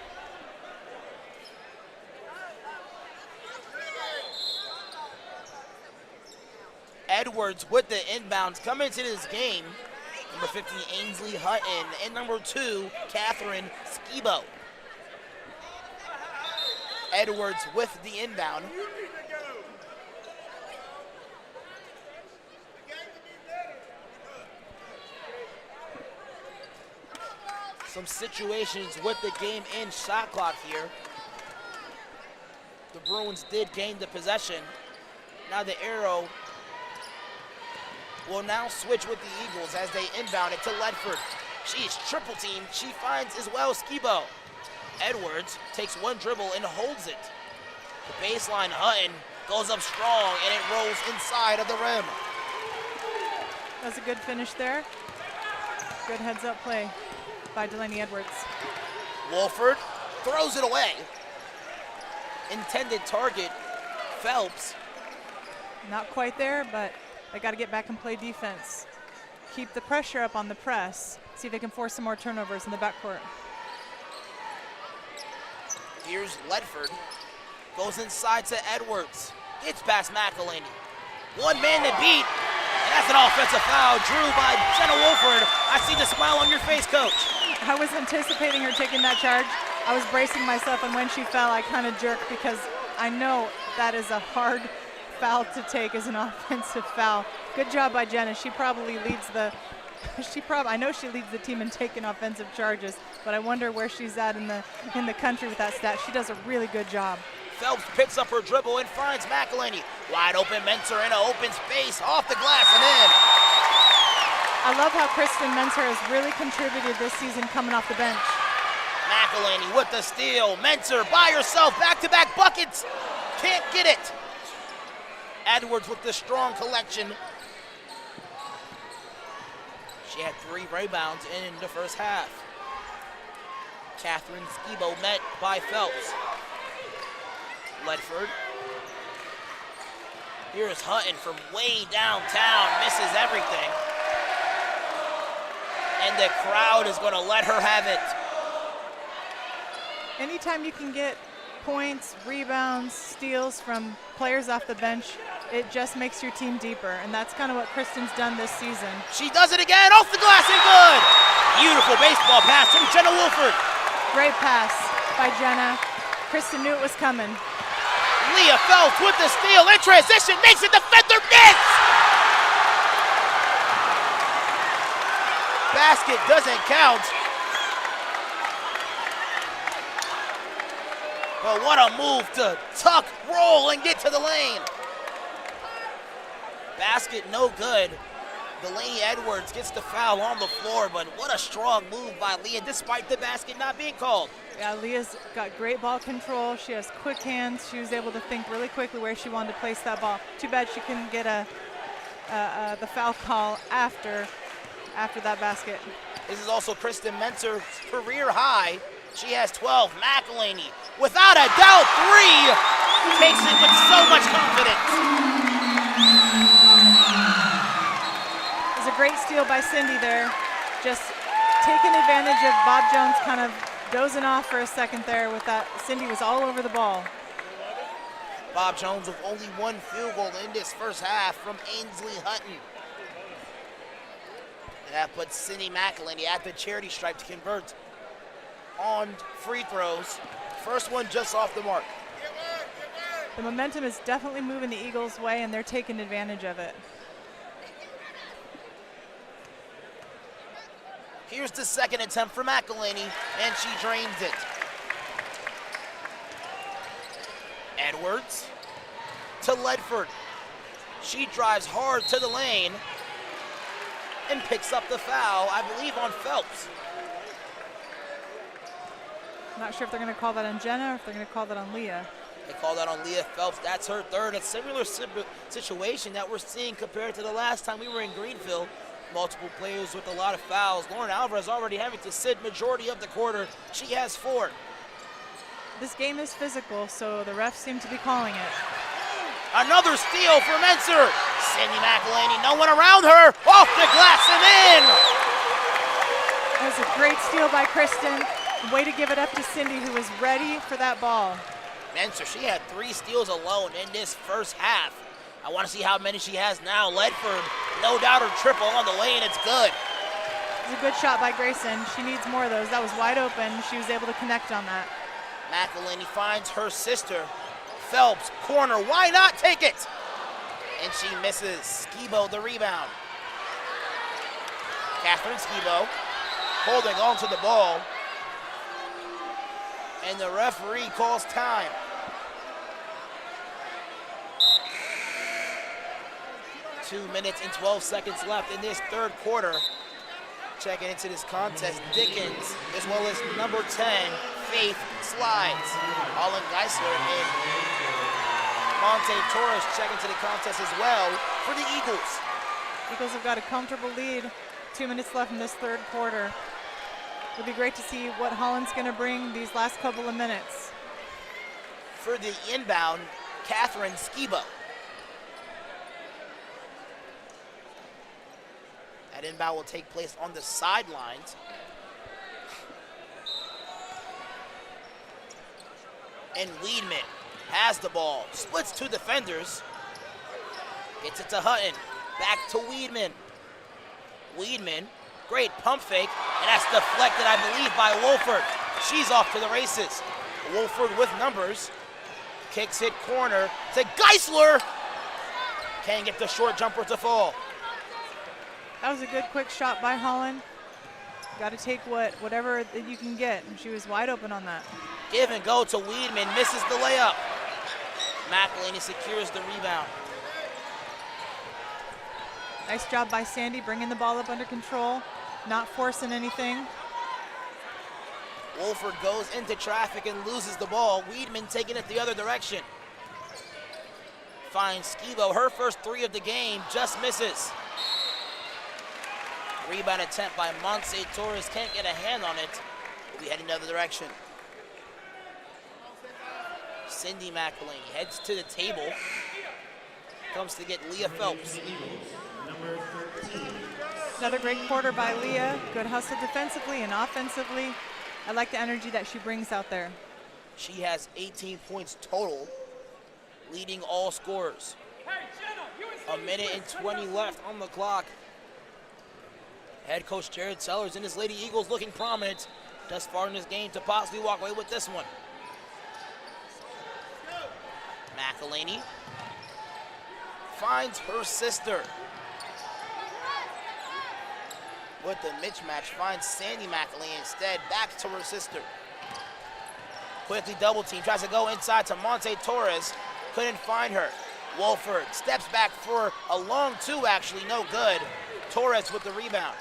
Edwards with the inbounds coming into this game. Number 15, Ainsley Hutton, and number 2, Catherine Skibo. Edwards with the inbound. Some situations with the game in shot clock here. The Bruins did gain the possession. Now the arrow will now switch with the Eagles as they inbound it to Ledford. She's triple teamed. She finds as well Skibo. Edwards takes one dribble and holds it. The baseline, Hutton goes up strong and it rolls inside of the rim. That's a good finish there. Good heads up play by Delaney Edwards. Wolford throws it away. Intended target, Phelps. Not quite there, but they got to get back and play defense. Keep the pressure up on the press. See if they can force some more turnovers in the backcourt. Here's Ledford. Goes inside to Edwards. Gets past McElhaney. One man to beat. And that's an offensive foul drew by Jenna Wolford. I see the smile on your face, Coach. I was anticipating her taking that charge. I was bracing myself, and when she fell, I kind of jerked because I know that is a hard foul to take as an offensive foul. Good job by Jenna. She probably leads the I know she leads the team in taking offensive charges, but I wonder where she's at in the country with that stat. She does a really good job. Phelps picks up her dribble and finds McElhaney. Wide open, Mentzer in an open space, off the glass and in. I love how Kristen Menser has really contributed this season coming off the bench. McElhaney with the steal. Menser by herself, back-to-back buckets. Can't get it. Edwards with the strong collection. She had 3 rebounds in the first half. Catherine Skibo met by Phelps. Ledford. Here's Hutton from way downtown, misses everything. And the crowd is going to let her have it. Anytime you can get points, rebounds, steals from players off the bench, it just makes your team deeper, and that's kind of what Kristen's done this season. She does it again, off the glass and good! Beautiful baseball pass from Jenna Wolford. Great pass by Jenna. Kristen knew it was coming. Leah Phelps with the steal, in transition, makes it, defender miss! Basket doesn't count. But what a move to tuck, roll, and get to the lane. Basket no good. Delaney Edwards gets the foul on the floor, but what a strong move by Leah despite the basket not being called. Yeah, Leah's got great ball control. She has quick hands. She was able to think really quickly where she wanted to place that ball. Too bad she couldn't get the foul call after that basket. This is also Kristen Menser's career high. She has 12. McElhaney, without a doubt, 3. Takes it with so much confidence. It was a great steal by Cindy there. Just taking advantage of Bob Jones kind of dozing off for a second there with that. Cindy was all over the ball. Bob Jones with only 1 field goal in this first half from Ainsley Hutton. And that puts Cindy McElhaney at the charity stripe to convert on free throws. First one just off the mark. The momentum is definitely moving the Eagles' way, and they're taking advantage of it. Here's the second attempt for McElhaney, and she drains it. Edwards to Ledford. She drives hard to the lane and picks up the foul, I believe, on Phelps. Not sure if they're going to call that on Jenna or if they're going to call that on Leah. They call that on Leah Phelps. That's her third. A similar situation that we're seeing compared to the last time we were in Greenville. Multiple players with a lot of fouls. Lauren Alvarez already having to sit majority of the quarter. She has 4. This game is physical, so the refs seem to be calling it. Another steal for Menser. Cindy McElhaney, no one around her. Off the glass and in. That was a great steal by Kristen. Way to give it up to Cindy, who was ready for that ball. Menser, she had 3 steals alone in this first half. I want to see how many she has now. Ledford, no doubt her triple on the way, and it's good. It's a good shot by Grayson. She needs more of those. That was wide open. She was able to connect on that. McElhaney finds her sister. Phelps, corner, why not take it? And she misses. Skibo the rebound. Catherine Skibo holding on to the ball. And the referee calls time. Two minutes and 12 seconds left in this third quarter. Checking into this contest, Dickens, as well as number 10, Faith Slides. Holland Geisler and Monte Torres check into the contest as well for the Eagles. Eagles have got a comfortable lead. 2 minutes left in this third quarter. It'll be great to see what Holland's going to bring these last couple of minutes. For the inbound, Catherine Skibo. That inbound will take place on the sidelines. And Weedman has the ball, splits 2 defenders, gets it to Hutton, back to Weedman. Weedman, great pump fake, and that's deflected, I believe, by Wolford. She's off to the races. Wolford with numbers, kicks hit corner to Geisler. Can't get the short jumper to fall. That was a good quick shot by Holland. Got to take whatever that you can get, and she was wide open on that. Give and go to Weedman, misses the layup. McElhaney secures the rebound. Nice job by Sandy bringing the ball up under control, not forcing anything. Wolford goes into traffic and loses the ball. Weidman taking it the other direction. Finds Skibo, her first 3 of the game, just misses. Rebound attempt by Montse Torres, can't get a hand on it. We'll be heading the other direction. Cindy McElhaney heads to the table. Comes to get Leah Phelps. Another great quarter by Leah. Good hustle defensively and offensively. I like the energy that she brings out there. She has 18 points total, leading all scorers. A minute and 20 left on the clock. Head coach Jared Sellers and his Lady Eagles looking prominent thus far in this game to possibly walk away with this one. McElhaney finds her sister. With the mismatch, finds Sandy McElhaney instead, back to her sister. Quickly double team, tries to go inside to Montse Torres, couldn't find her. Wolford steps back for a long 2, actually, no good. Torres with the rebound.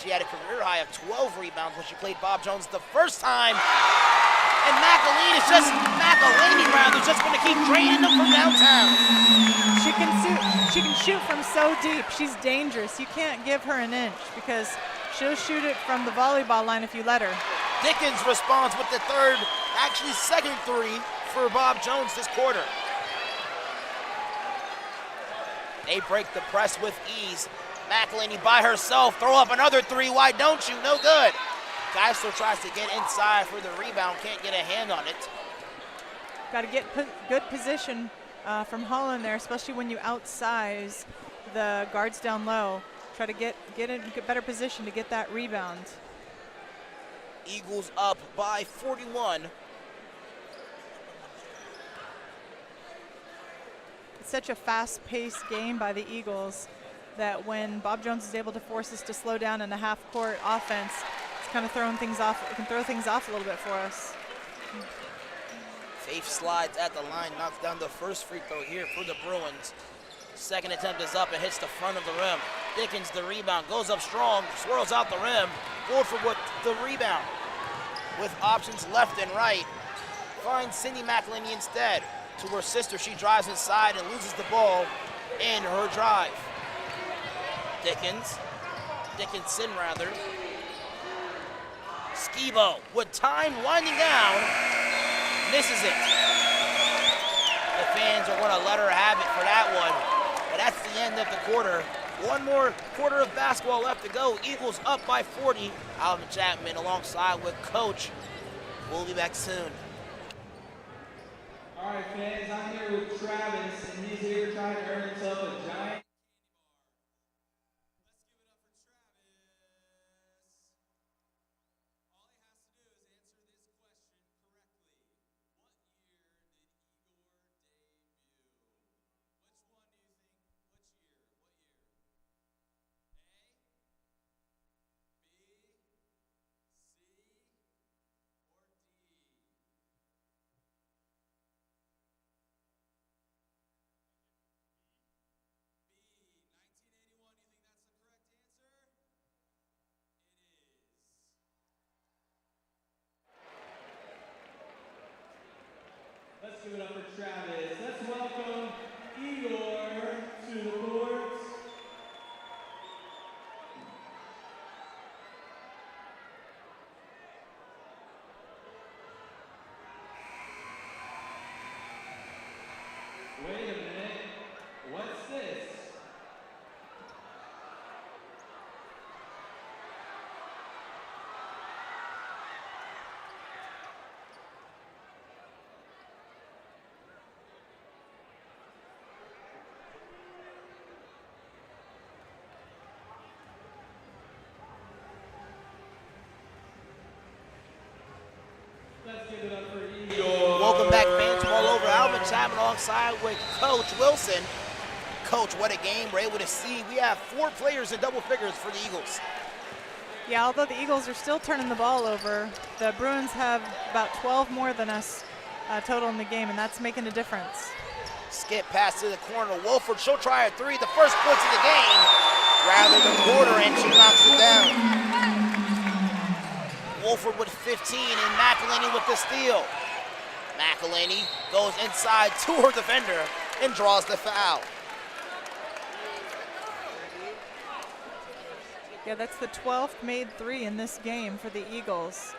She had a career high of 12 rebounds when she played Bob Jones the first time. And McElhaney is just, McElhaney rather, just gonna keep draining them from downtown. She can shoot from so deep. She's dangerous. You can't give her an inch because she'll shoot it from the volleyball line if you let her. Dickens responds with the third, actually second 3 for Bob Jones this quarter. They break the press with ease. McElhaney by herself, throw up another 3, why don't you? No good. Geisler tries to get inside for the rebound, can't get a hand on it. Got to get good position from Holland there, especially when you outsize the guards down low. Try to get in better position to get that rebound. Eagles up by 41. It's such a fast-paced game by the Eagles that when Bob Jones is able to force us to slow down in the half-court offense, it's kind of throwing things off. It can throw things off a little bit for us. Faith slides at the line, knocks down the first free throw here for the Bruins. Second attempt is up and hits the front of the rim. Dickens the rebound, goes up strong, swirls out the rim. Wolford with the rebound. With options left and right. Finds Cindy McElhaney instead. To her sister, she drives inside and loses the ball in her drive. Dickinson rather. Skibo with time winding down, misses it. The fans are gonna let her have it for that one, but that's the end of the quarter. One more quarter of basketball left to go. Eagles up by 40. Alvin Chapman alongside with Coach. We'll be back soon. All right, fans, I'm here with Travis, and he's here trying to earn himself a giant. Let's give it up for Travis. Let's welcome Igor to the court. Wait a minute. What's this? Let's give it up for Igor. Welcome back, fans from all over. Alvin Chapman alongside with Coach Wilson. Coach, what a game we're able to see. We have 4 players in double figures for the Eagles. Yeah, although the Eagles are still turning the ball over, the Bruins have about 12 more than us total in the game, and that's making a difference. Skip pass to the corner. Wolford, she'll try a three. The first points of the game. Rather the quarter, and she knocks it down. Wolford with 15 and McElhaney with the steal. McElhaney goes inside to her defender and draws the foul. Yeah, that's the 12th made three in this game for the Eagles.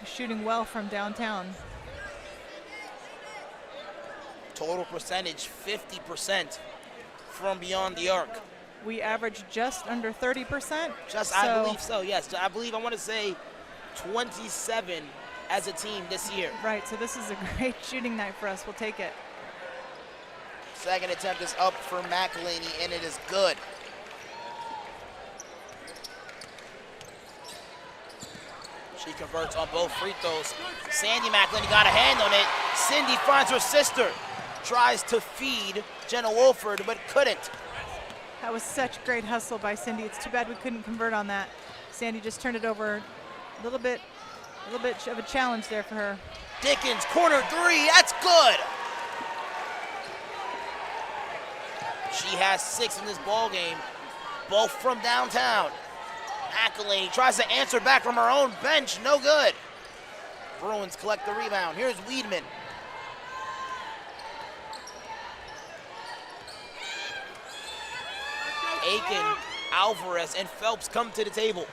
Shooting well from downtown. Total percentage, 50% from beyond the arc. We average just under 30%. I believe so, yes. I want to say 27 as a team this year. Right, so this is a great shooting night for us. We'll take it. Second attempt is up for McElhaney, and it is good. She converts on both free throws. Sandy McElhaney got a hand on it. Cindy finds her sister. Tries to feed Jenna Wolford, but couldn't. That was such great hustle by Cindy. It's too bad we couldn't convert on that. Sandy just turned it over a little bit of a challenge there for her. Dickens, corner three, that's good. She has 6 in this ball game, both from downtown. McElhaney tries to answer back from her own bench, no good. Bruins collect the rebound. Here's Weidman. Aiken, Alvarez, and Phelps come to the table.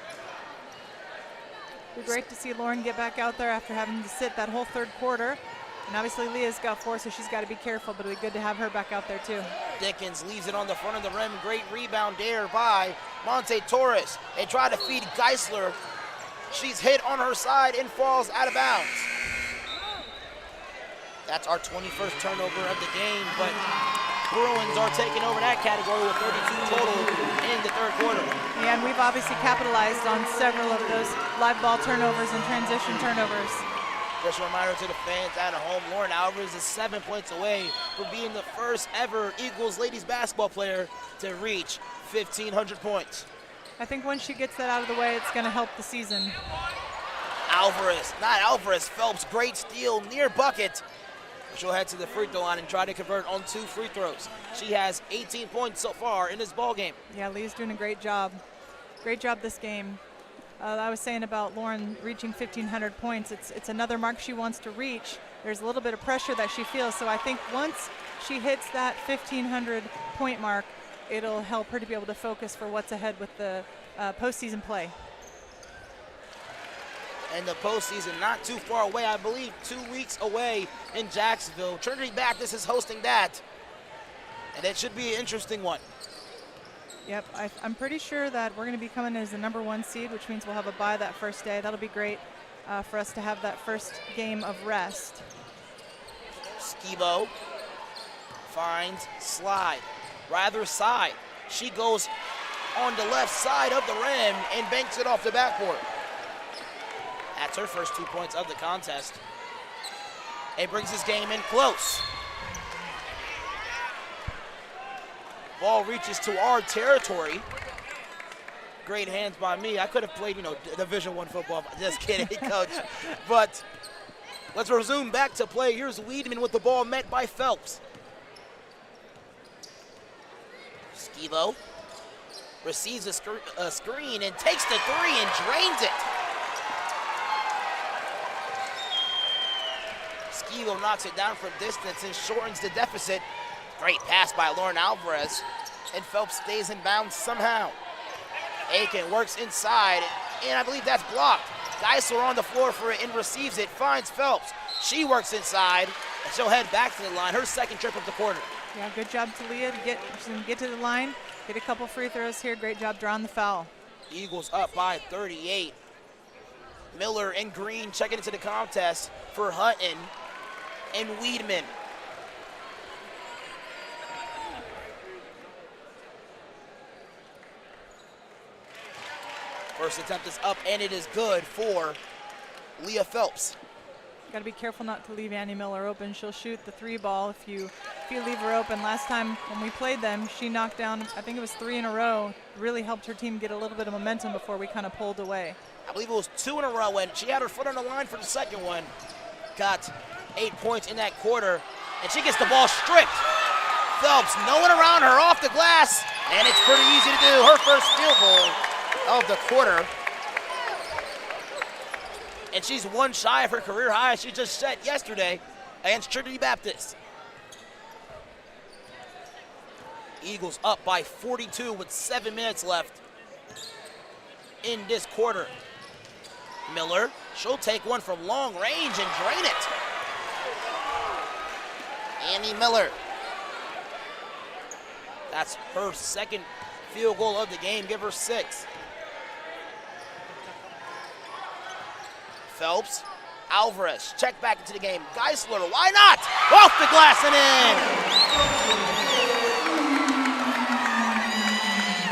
It'd be great to see Lauren get back out there after having to sit that whole third quarter. And obviously Leah's got 4, so she's got to be careful, but it'll be good to have her back out there too. Dickens leaves it on the front of the rim. Great rebound there by Monte Torres. They try to feed Geisler. She's hit on her side and falls out of bounds. That's our 21st turnover of the game, but Bruins are taking over that category with 32 total in the third quarter. Yeah, and we've obviously capitalized on several of those live ball turnovers and transition turnovers. Just a reminder to the fans at home, Lauren Alvarez is 7 points away from being the first ever Eagles ladies basketball player to reach 1,500 points. I think once she gets that out of the way, it's going to help the season. Phelps, great steal near bucket. She'll head to the free throw line and try to convert on 2 free throws. She has 18 points so far in this ball game. Yeah, Lee's doing a great job. Great job this game. I was saying about Lauren reaching 1,500 points. It's another mark she wants to reach. There's a little bit of pressure that she feels. So I think once she hits that 1,500 point mark, it'll help her to be able to focus for what's ahead with the postseason play. And the postseason not too far away, I believe 2 weeks away in Jacksonville. Trinity Baptist is hosting that, and it should be an interesting one. Yep, I'm pretty sure that we're going to be coming as the #1 seed, which means we'll have a bye that first day. That'll be great for us to have that first game of rest. Skibo finds slide, rather side. She goes on the left side of the rim and banks it off the backboard. That's her first 2 points of the contest. It brings this game in close. Ball reaches to our territory. Great hands by me. I could have played, Division I football. Just kidding, coach. But let's resume back to play. Here's Weidman with the ball met by Phelps. Skibo receives a screen and takes the 3 and drains it. Skibo knocks it down from distance and shortens the deficit. Great pass by Lauren Alvarez, and Phelps stays in bounds somehow. Aiken works inside, and I believe that's blocked. Geisler on the floor for it and receives it, finds Phelps. She works inside, and she'll head back to the line, her second trip of the quarter. Yeah, good job to Leah to get to the line, get a couple free throws here. Great job drawing the foul. Eagles up by 38. Miller and Green checking into the contest for Hutton and Weidman. First attempt is up, and it is good for Leah Phelps. Got to be careful not to leave Annie Miller open. She'll shoot the 3 ball if you leave her open. Last time when we played them, she knocked down, I think it was 3 in a row. Really helped her team get a little bit of momentum before we kind of pulled away. I believe it was 2 in a row, and she had her foot on the line for the second one. Got 8 points in that quarter, and she gets the ball stripped. Phelps, no one around her, off the glass, and it's pretty easy to do. Her first field goal of the quarter. And she's one shy of her career high she just set yesterday against Trinity Baptist. Eagles up by 42 with 7 minutes left in this quarter. Miller, she'll take one from long range and drain it. Annie Miller. That's her second field goal of the game. Give her 6. Phelps, Alvarez, check back into the game. Geisler, why not? Off the glass and in.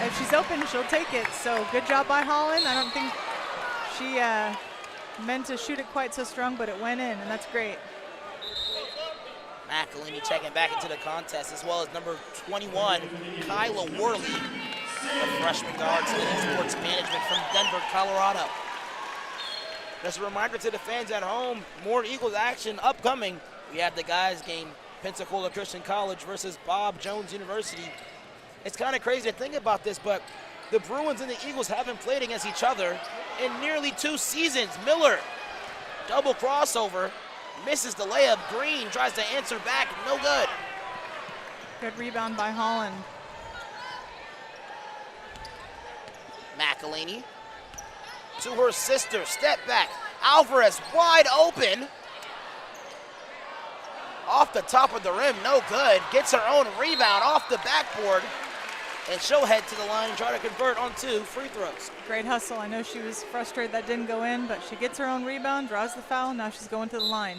If she's open, she'll take it. So good job by Holland. I don't think she meant to shoot it quite so strong, but it went in, and that's great. McElhaney checking back into the contest, as well as number 21, Kyla Worley, the freshman guard studying sports management from Denver, Colorado. Just a reminder to the fans at home, more Eagles action upcoming. We have the guys game, Pensacola Christian College versus Bob Jones University. It's kind of crazy to think about this, but the Bruins and the Eagles haven't played against each other in nearly 2 seasons. Miller, double crossover, misses the layup. Green tries to answer back, no good. Good rebound by Holland. McElhaney to her sister, step back. Alvarez wide open. Off the top of the rim, no good. Gets her own rebound off the backboard. And she'll head to the line and try to convert on 2 free throws. Great hustle. I know she was frustrated that didn't go in, but she gets her own rebound, draws the foul, now she's going to the line.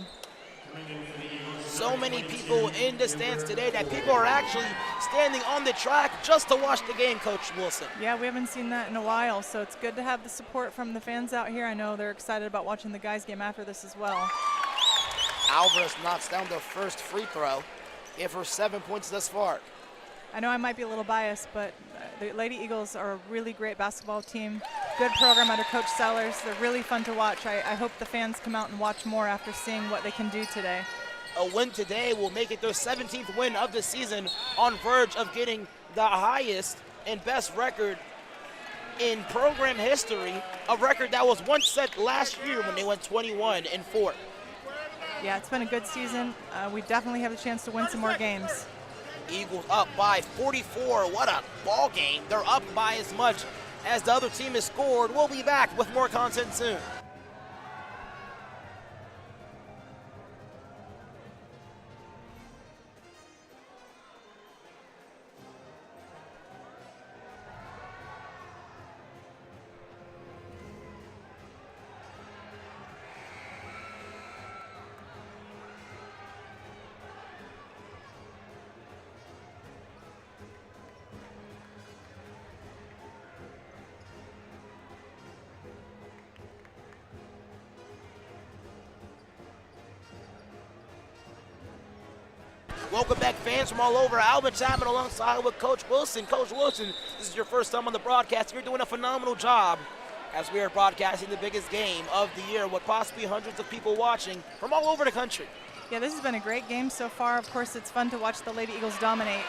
So many people in the stands today that people are actually standing on the track just to watch the game, Coach Wilson. Yeah, we haven't seen that in a while, so it's good to have the support from the fans out here. I know they're excited about watching the guys game after this as well. Alvarez knocks down the first free throw. Give her 7 points thus far. I know I might be a little biased, but the Lady Eagles are a really great basketball team. Good program under Coach Sellers. They're really fun to watch. I hope the fans come out and watch more after seeing what they can do today. A win today will make it their 17th win of the season, on verge of getting the highest and best record in program history, a record that was once set last year when they went 21-4. Yeah, it's been a good season. We definitely have a chance to win some more games. Eagles up by 44. What a ball game. They're up by as much as the other team has scored. We'll be back with more content soon. Welcome back, fans from all over. Alvin Chapman alongside with Coach Wilson. Coach Wilson, this is your first time on the broadcast. You're doing a phenomenal job as we are broadcasting the biggest game of the year with possibly hundreds of people watching from all over the country. Yeah, this has been a great game so far. Of course, it's fun to watch the Lady Eagles dominate.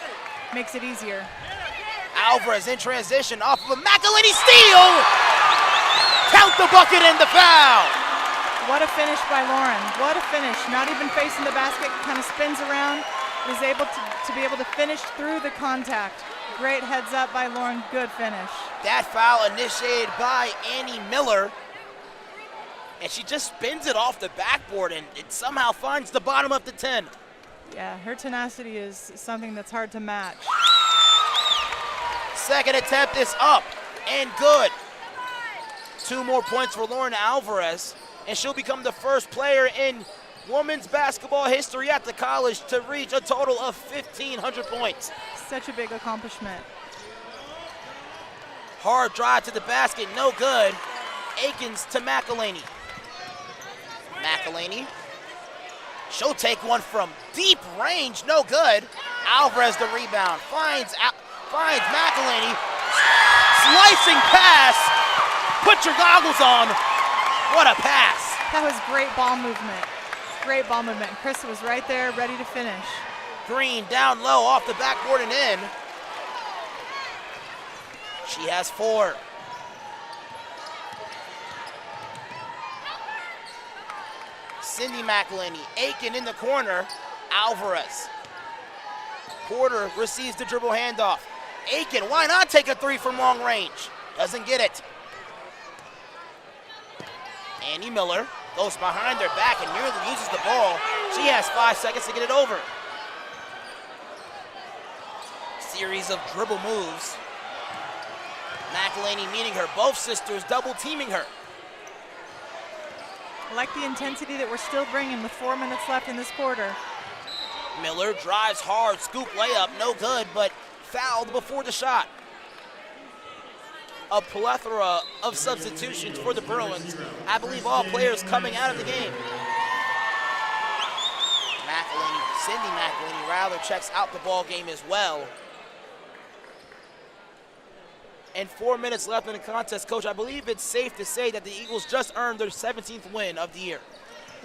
Makes it easier. Alvarez in transition off of a McElhaney steal. Count the bucket and the foul. What a finish by Lauren. What a finish. Not even facing the basket, kind of spins around. Was able to be able to finish through the contact. Great heads up by Lauren, good finish. That foul initiated by Annie Miller. And she just spins it off the backboard and it somehow finds the bottom of the 10. Yeah, her tenacity is something that's hard to match. Second attempt is up and good. 2 more points for Lauren Alvarez, and she'll become the first player in women's basketball history at the college to reach a total of 1,500 points. Such a big accomplishment. Hard drive to the basket, no good. Akins to McElhaney. McElhaney. She'll take one from deep range, no good. Alvarez the rebound, finds McElhaney. Slicing pass. Put your goggles on. What a pass. That was great ball movement. Great ball movement. Chris was right there, ready to finish. Green down low off the backboard and in. She has 4. Cindy McElhaney, Aiken in the corner, Alvarez. Porter receives the dribble handoff. Aiken, why not take a 3 from long range? Doesn't get it. Annie Miller goes behind their back and nearly uses the ball. She has 5 seconds to get it over. Series of dribble moves. McElhaney meeting her, both sisters double teaming her. I like the intensity that we're still bringing with 4 minutes left in this quarter. Miller drives hard, scoop layup, no good, but fouled before the shot. A plethora of substitutions for the Bruins. I believe all players coming out of the game. Cindy McElhaney rather checks out the ball game as well. And 4 minutes left in the contest, Coach. I believe it's safe to say that the Eagles just earned their 17th win of the year.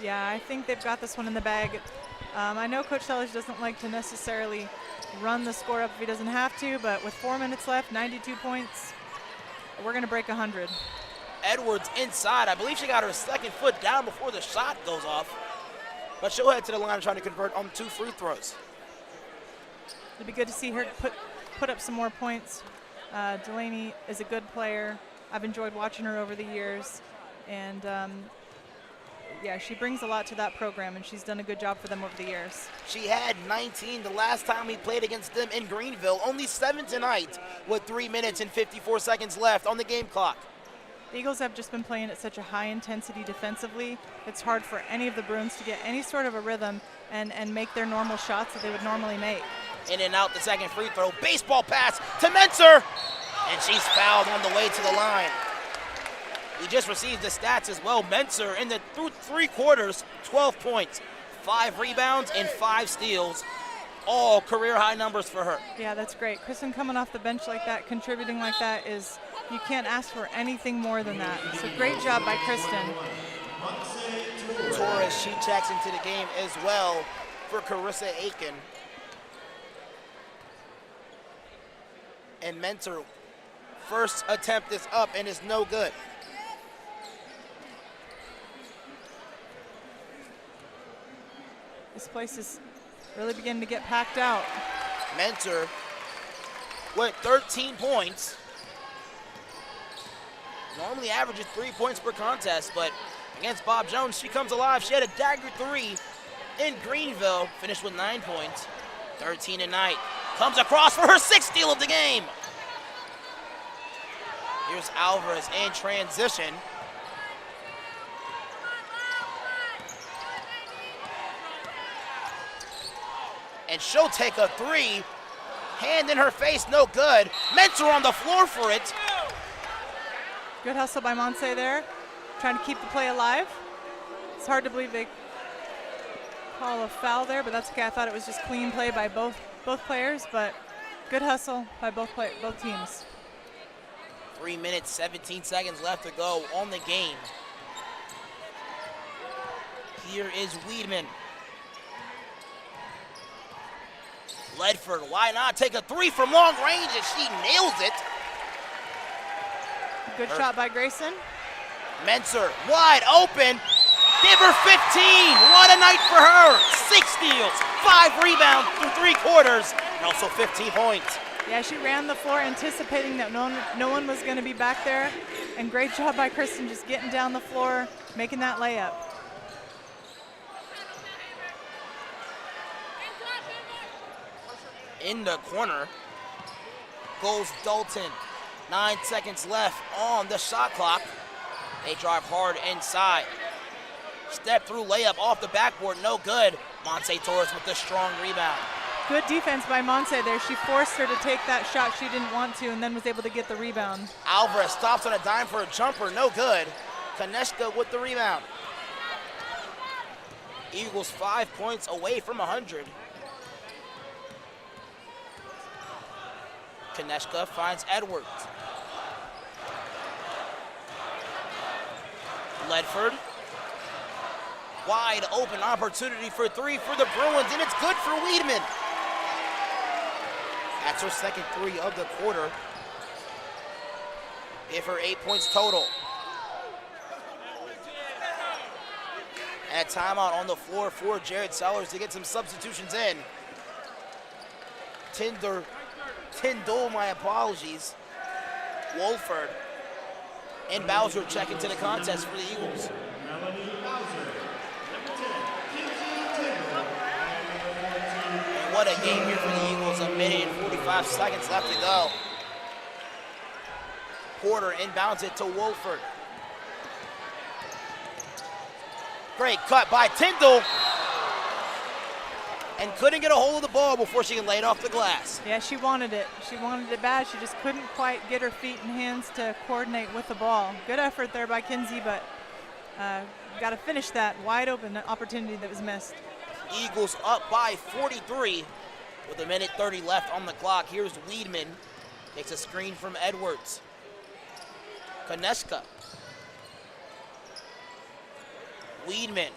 Yeah, I think they've got this one in the bag. I know Coach Sellers doesn't like to necessarily run the score up if he doesn't have to, but with 4 minutes left, 92 points, we're going to break 100. Edwards inside. I believe she got her second foot down before the shot goes off. But she'll head to the line trying to convert on 2 free throws. It'd be good to see her put up some more points. Delaney is a good player. I've enjoyed watching her over the years. And yeah, she brings a lot to that program, and she's done a good job for them over the years. She had 19 the last time we played against them in Greenville. Only 7 tonight with 3 minutes and 54 seconds left on the game clock. The Eagles have just been playing at such a high intensity defensively. It's hard for any of the Bruins to get any sort of a rhythm and make their normal shots that they would normally make. In and out the second free throw. Baseball pass to Menser. And she's fouled on the way to the line. We just received the stats as well. Menser in the through 3 quarters, 12 points, 5 rebounds, and 5 steals. All career high numbers for her. Yeah, that's great. Kristen coming off the bench like that, contributing like that, is you can't ask for anything more than that. So great job by Kristen. Torres, she checks into the game as well for Carissa Aiken. And Menser, first attempt is up and is no good. This place is really beginning to get packed out. Menser with 13 points. Normally averages 3 points per contest, but against Bob Jones, she comes alive. She had a dagger 3 in Greenville, finished with 9 points, 13 tonight. Comes across for her 6th steal of the game. Here's Alvarez in transition. And she'll take a 3. Hand in her face, no good. Menser on the floor for it. Good hustle by Monse there, trying to keep the play alive. It's hard to believe they call a foul there, but that's okay. I thought it was just clean play by both players, but good hustle by both teams. 3 minutes, 17 seconds left to go on the game. Here is Weidman. Ledford, why not take a 3 from long range, and she nails it. Good shot by Grayson. Menser, wide open. Give her 15. What a night for her. 6 steals, 5 rebounds through 3 quarters, and also 15 points. Yeah, she ran the floor anticipating that no one was going to be back there. And great job by Kristen just getting down the floor, making that layup. In the corner goes Dalton. 9 seconds left on the shot clock. They drive hard inside. Step through layup off the backboard, no good. Monse Torres with the strong rebound. Good defense by Monse there. She forced her to take that shot she didn't want to and then was able to get the rebound. Alvarez stops on a dime for a jumper, no good. Konechka with the rebound. Eagles 5 points away from 100. Konechka finds Edwards. Ledford. Wide open opportunity for 3 for the Bruins, and it's good for Weidman. That's her second three of the quarter. Give her 8 points total. And a timeout on the floor for Jared Sellers to get some substitutions in. Tyndall, my apologies. Wolford and Bowser check into the contest for the Eagles. And what a game here for the Eagles. A minute and 45 seconds left to go. Porter inbounds it to Wolford. Great cut by Tyndall. And couldn't get a hold of the ball before she can lay it off the glass. Yeah, she wanted it. She wanted it bad. She just couldn't quite get her feet and hands to coordinate with the ball. Good effort there by Kinsey, but got to finish that wide open opportunity that was missed. Eagles up by 43 with a minute 30 left on the clock. Here's Weedman. Takes a screen from Edwards. Koneska. Weedman.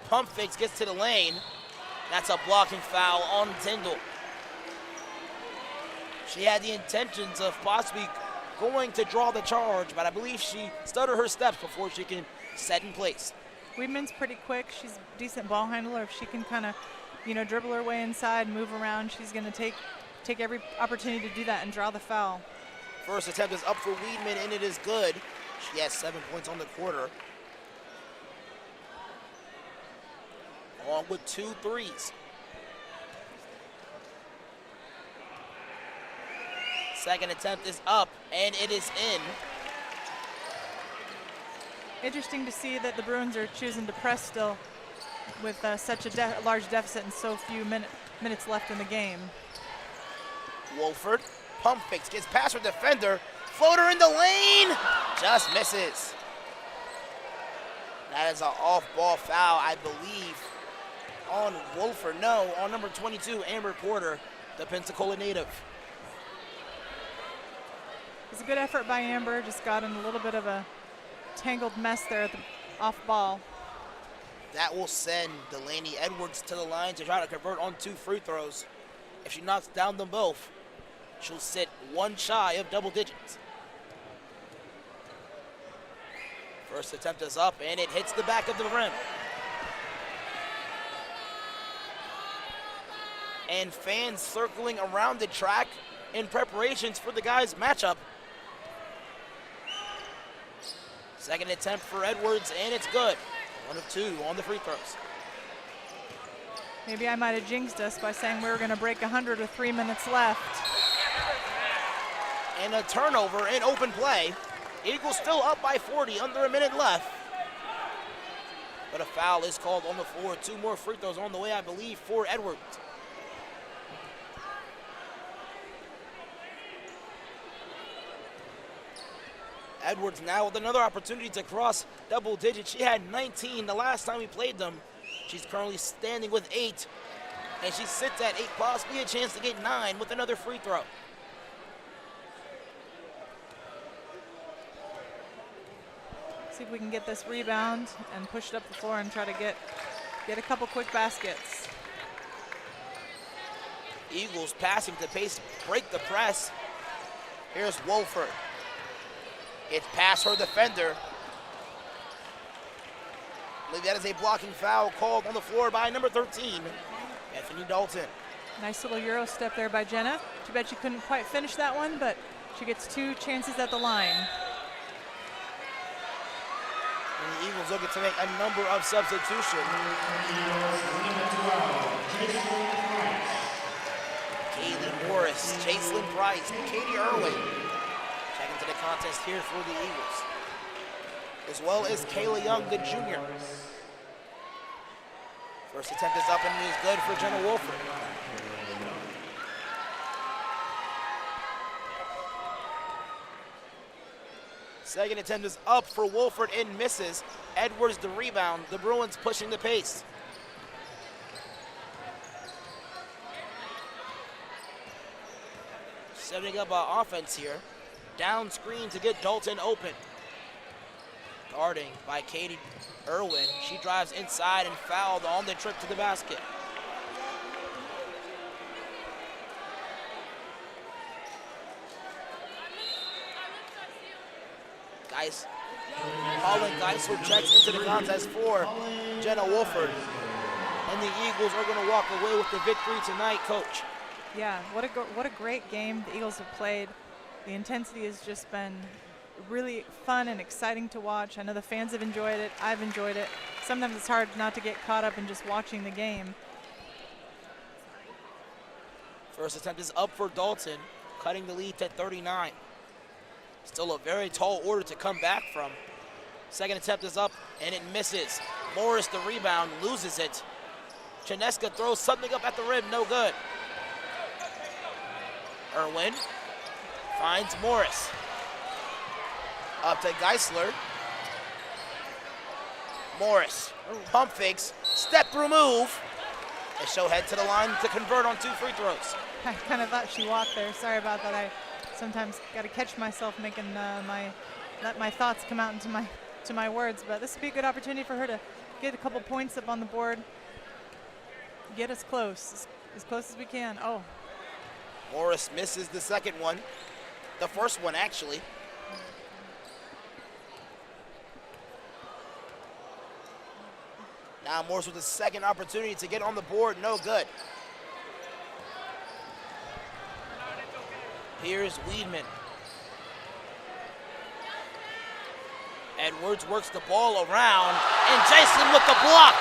Pump fakes, gets to the lane. That's a blocking foul on Tyndall. She had the intentions of possibly going to draw the charge, but I believe she stuttered her steps before she can set in place. Weedman's pretty quick. She's a decent ball handler. If she can kind of, dribble her way inside, move around, she's going to take every opportunity to do that and draw the foul. First attempt is up for Weedman, and it is good. She has 7 points on the quarter. Along with 2 threes. Second attempt is up, and it is in. Interesting to see that the Bruins are choosing to press still with such a large deficit and so few minutes left in the game. Wolford, pump fakes, gets past her defender. Floater in the lane, just misses. That is an off-ball foul, I believe, on Wolford. No, on number 22, Amber Porter, the Pensacola native. It's a good effort by Amber, just got in a little bit of a tangled mess there at the off ball. That will send Delaney Edwards to the line to try to convert on 2 free throws. If she knocks down them both, she'll sit one shy of double digits. First attempt is up, and it hits the back of the rim. And fans circling around the track in preparations for the guys' matchup. Second attempt for Edwards, and it's good. 1 of 2 on the free throws. Maybe I might have jinxed us by saying we were going to break 100 with 3 minutes left. And a turnover in open play. Eagles still up by 40, under a minute left. But a foul is called on the floor. 2 more free throws on the way, I believe, for Edwards. Edwards now with another opportunity to cross double digits. She had 19 the last time we played them. She's currently standing with 8. And she sits at 8, possibly a chance to get 9 with another free throw. See if we can get this rebound and push it up the floor and try to get a couple quick baskets. Eagles passing to pace, break the press. Here's Wolford. It's past her defender. I believe that is a blocking foul called on the floor by number 13, Bethany Dalton. Nice little Euro step there by Jenna. Too bad she couldn't quite finish that one, but she gets 2 chances at the line. And the Eagles looking to make a number of substitutions. Kaylee Morris, Jacelyn Price, and Katie Irwin check into the contest here for the Eagles, as well as Kayla Young, the junior. First attempt is up, and it is good for Jenna Wolford. Second attempt is up for Wolford and misses. Edwards the rebound. The Bruins pushing the pace. Setting up an offense here. Down screen to get Dalton open. Guarding by Katie Irwin. She drives inside and fouled on the trip to the basket. Colin Geisler checks into the contest for Jenna Wolford. And the Eagles are going to walk away with the victory tonight, Coach. Yeah, what a great game the Eagles have played. The intensity has just been really fun and exciting to watch. I know the fans have enjoyed it. I've enjoyed it. Sometimes it's hard not to get caught up in just watching the game. First attempt is up for Dalton, cutting the lead to 39. Still a very tall order to come back from. Second attempt is up, and it misses. Morris, the rebound, loses it. Chineska throws something up at the rim, no good. Irwin finds Morris. Up to Geisler. Morris, pump fakes, step through move. And she'll head to the line to convert on 2 free throws. I kind of thought she walked there. Sorry about that. I sometimes got to catch myself making let my thoughts come out into my words. But this would be a good opportunity for her to get a couple points up on the board. Get us close as we can. Oh. Morris misses the second one. The first one, actually. Now Morris with a second opportunity to get on the board, no good. Here's Weedman. Edwards works the ball around, and Jason with the block.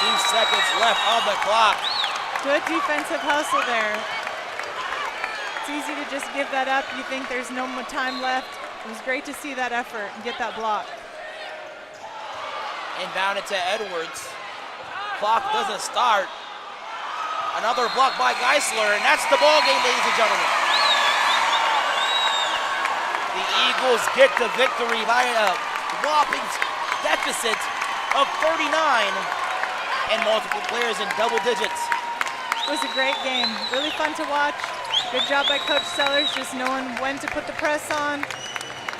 2 seconds left on the clock. Good defensive hustle there. It's easy to just give that up. You think there's no more time left. It was great to see that effort and get that block. Inbound it to Edwards. Clock doesn't start. Another block by Geisler, and that's the ball game, ladies and gentlemen. The Eagles get the victory by a whopping deficit of 39 and multiple players in double digits. It was a great game. Really fun to watch. Good job by Coach Sellers, just knowing when to put the press on,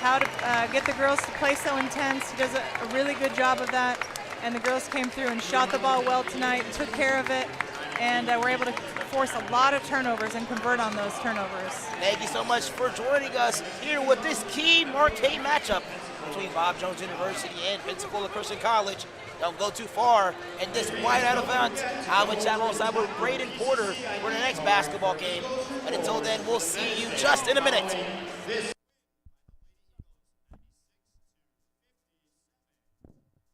how to get the girls to play so intense. He does a really good job of that. And the girls came through and shot the ball well tonight, took care of it, and were able to force a lot of turnovers and convert on those turnovers. Thank you so much for joining us here with this key marquee matchup between Bob Jones University and Pensacola Christian College. Don't go too far in this white-out event. I'll be chatting alongside with Braden Porter for the next basketball game. And until then, we'll see you just in a minute.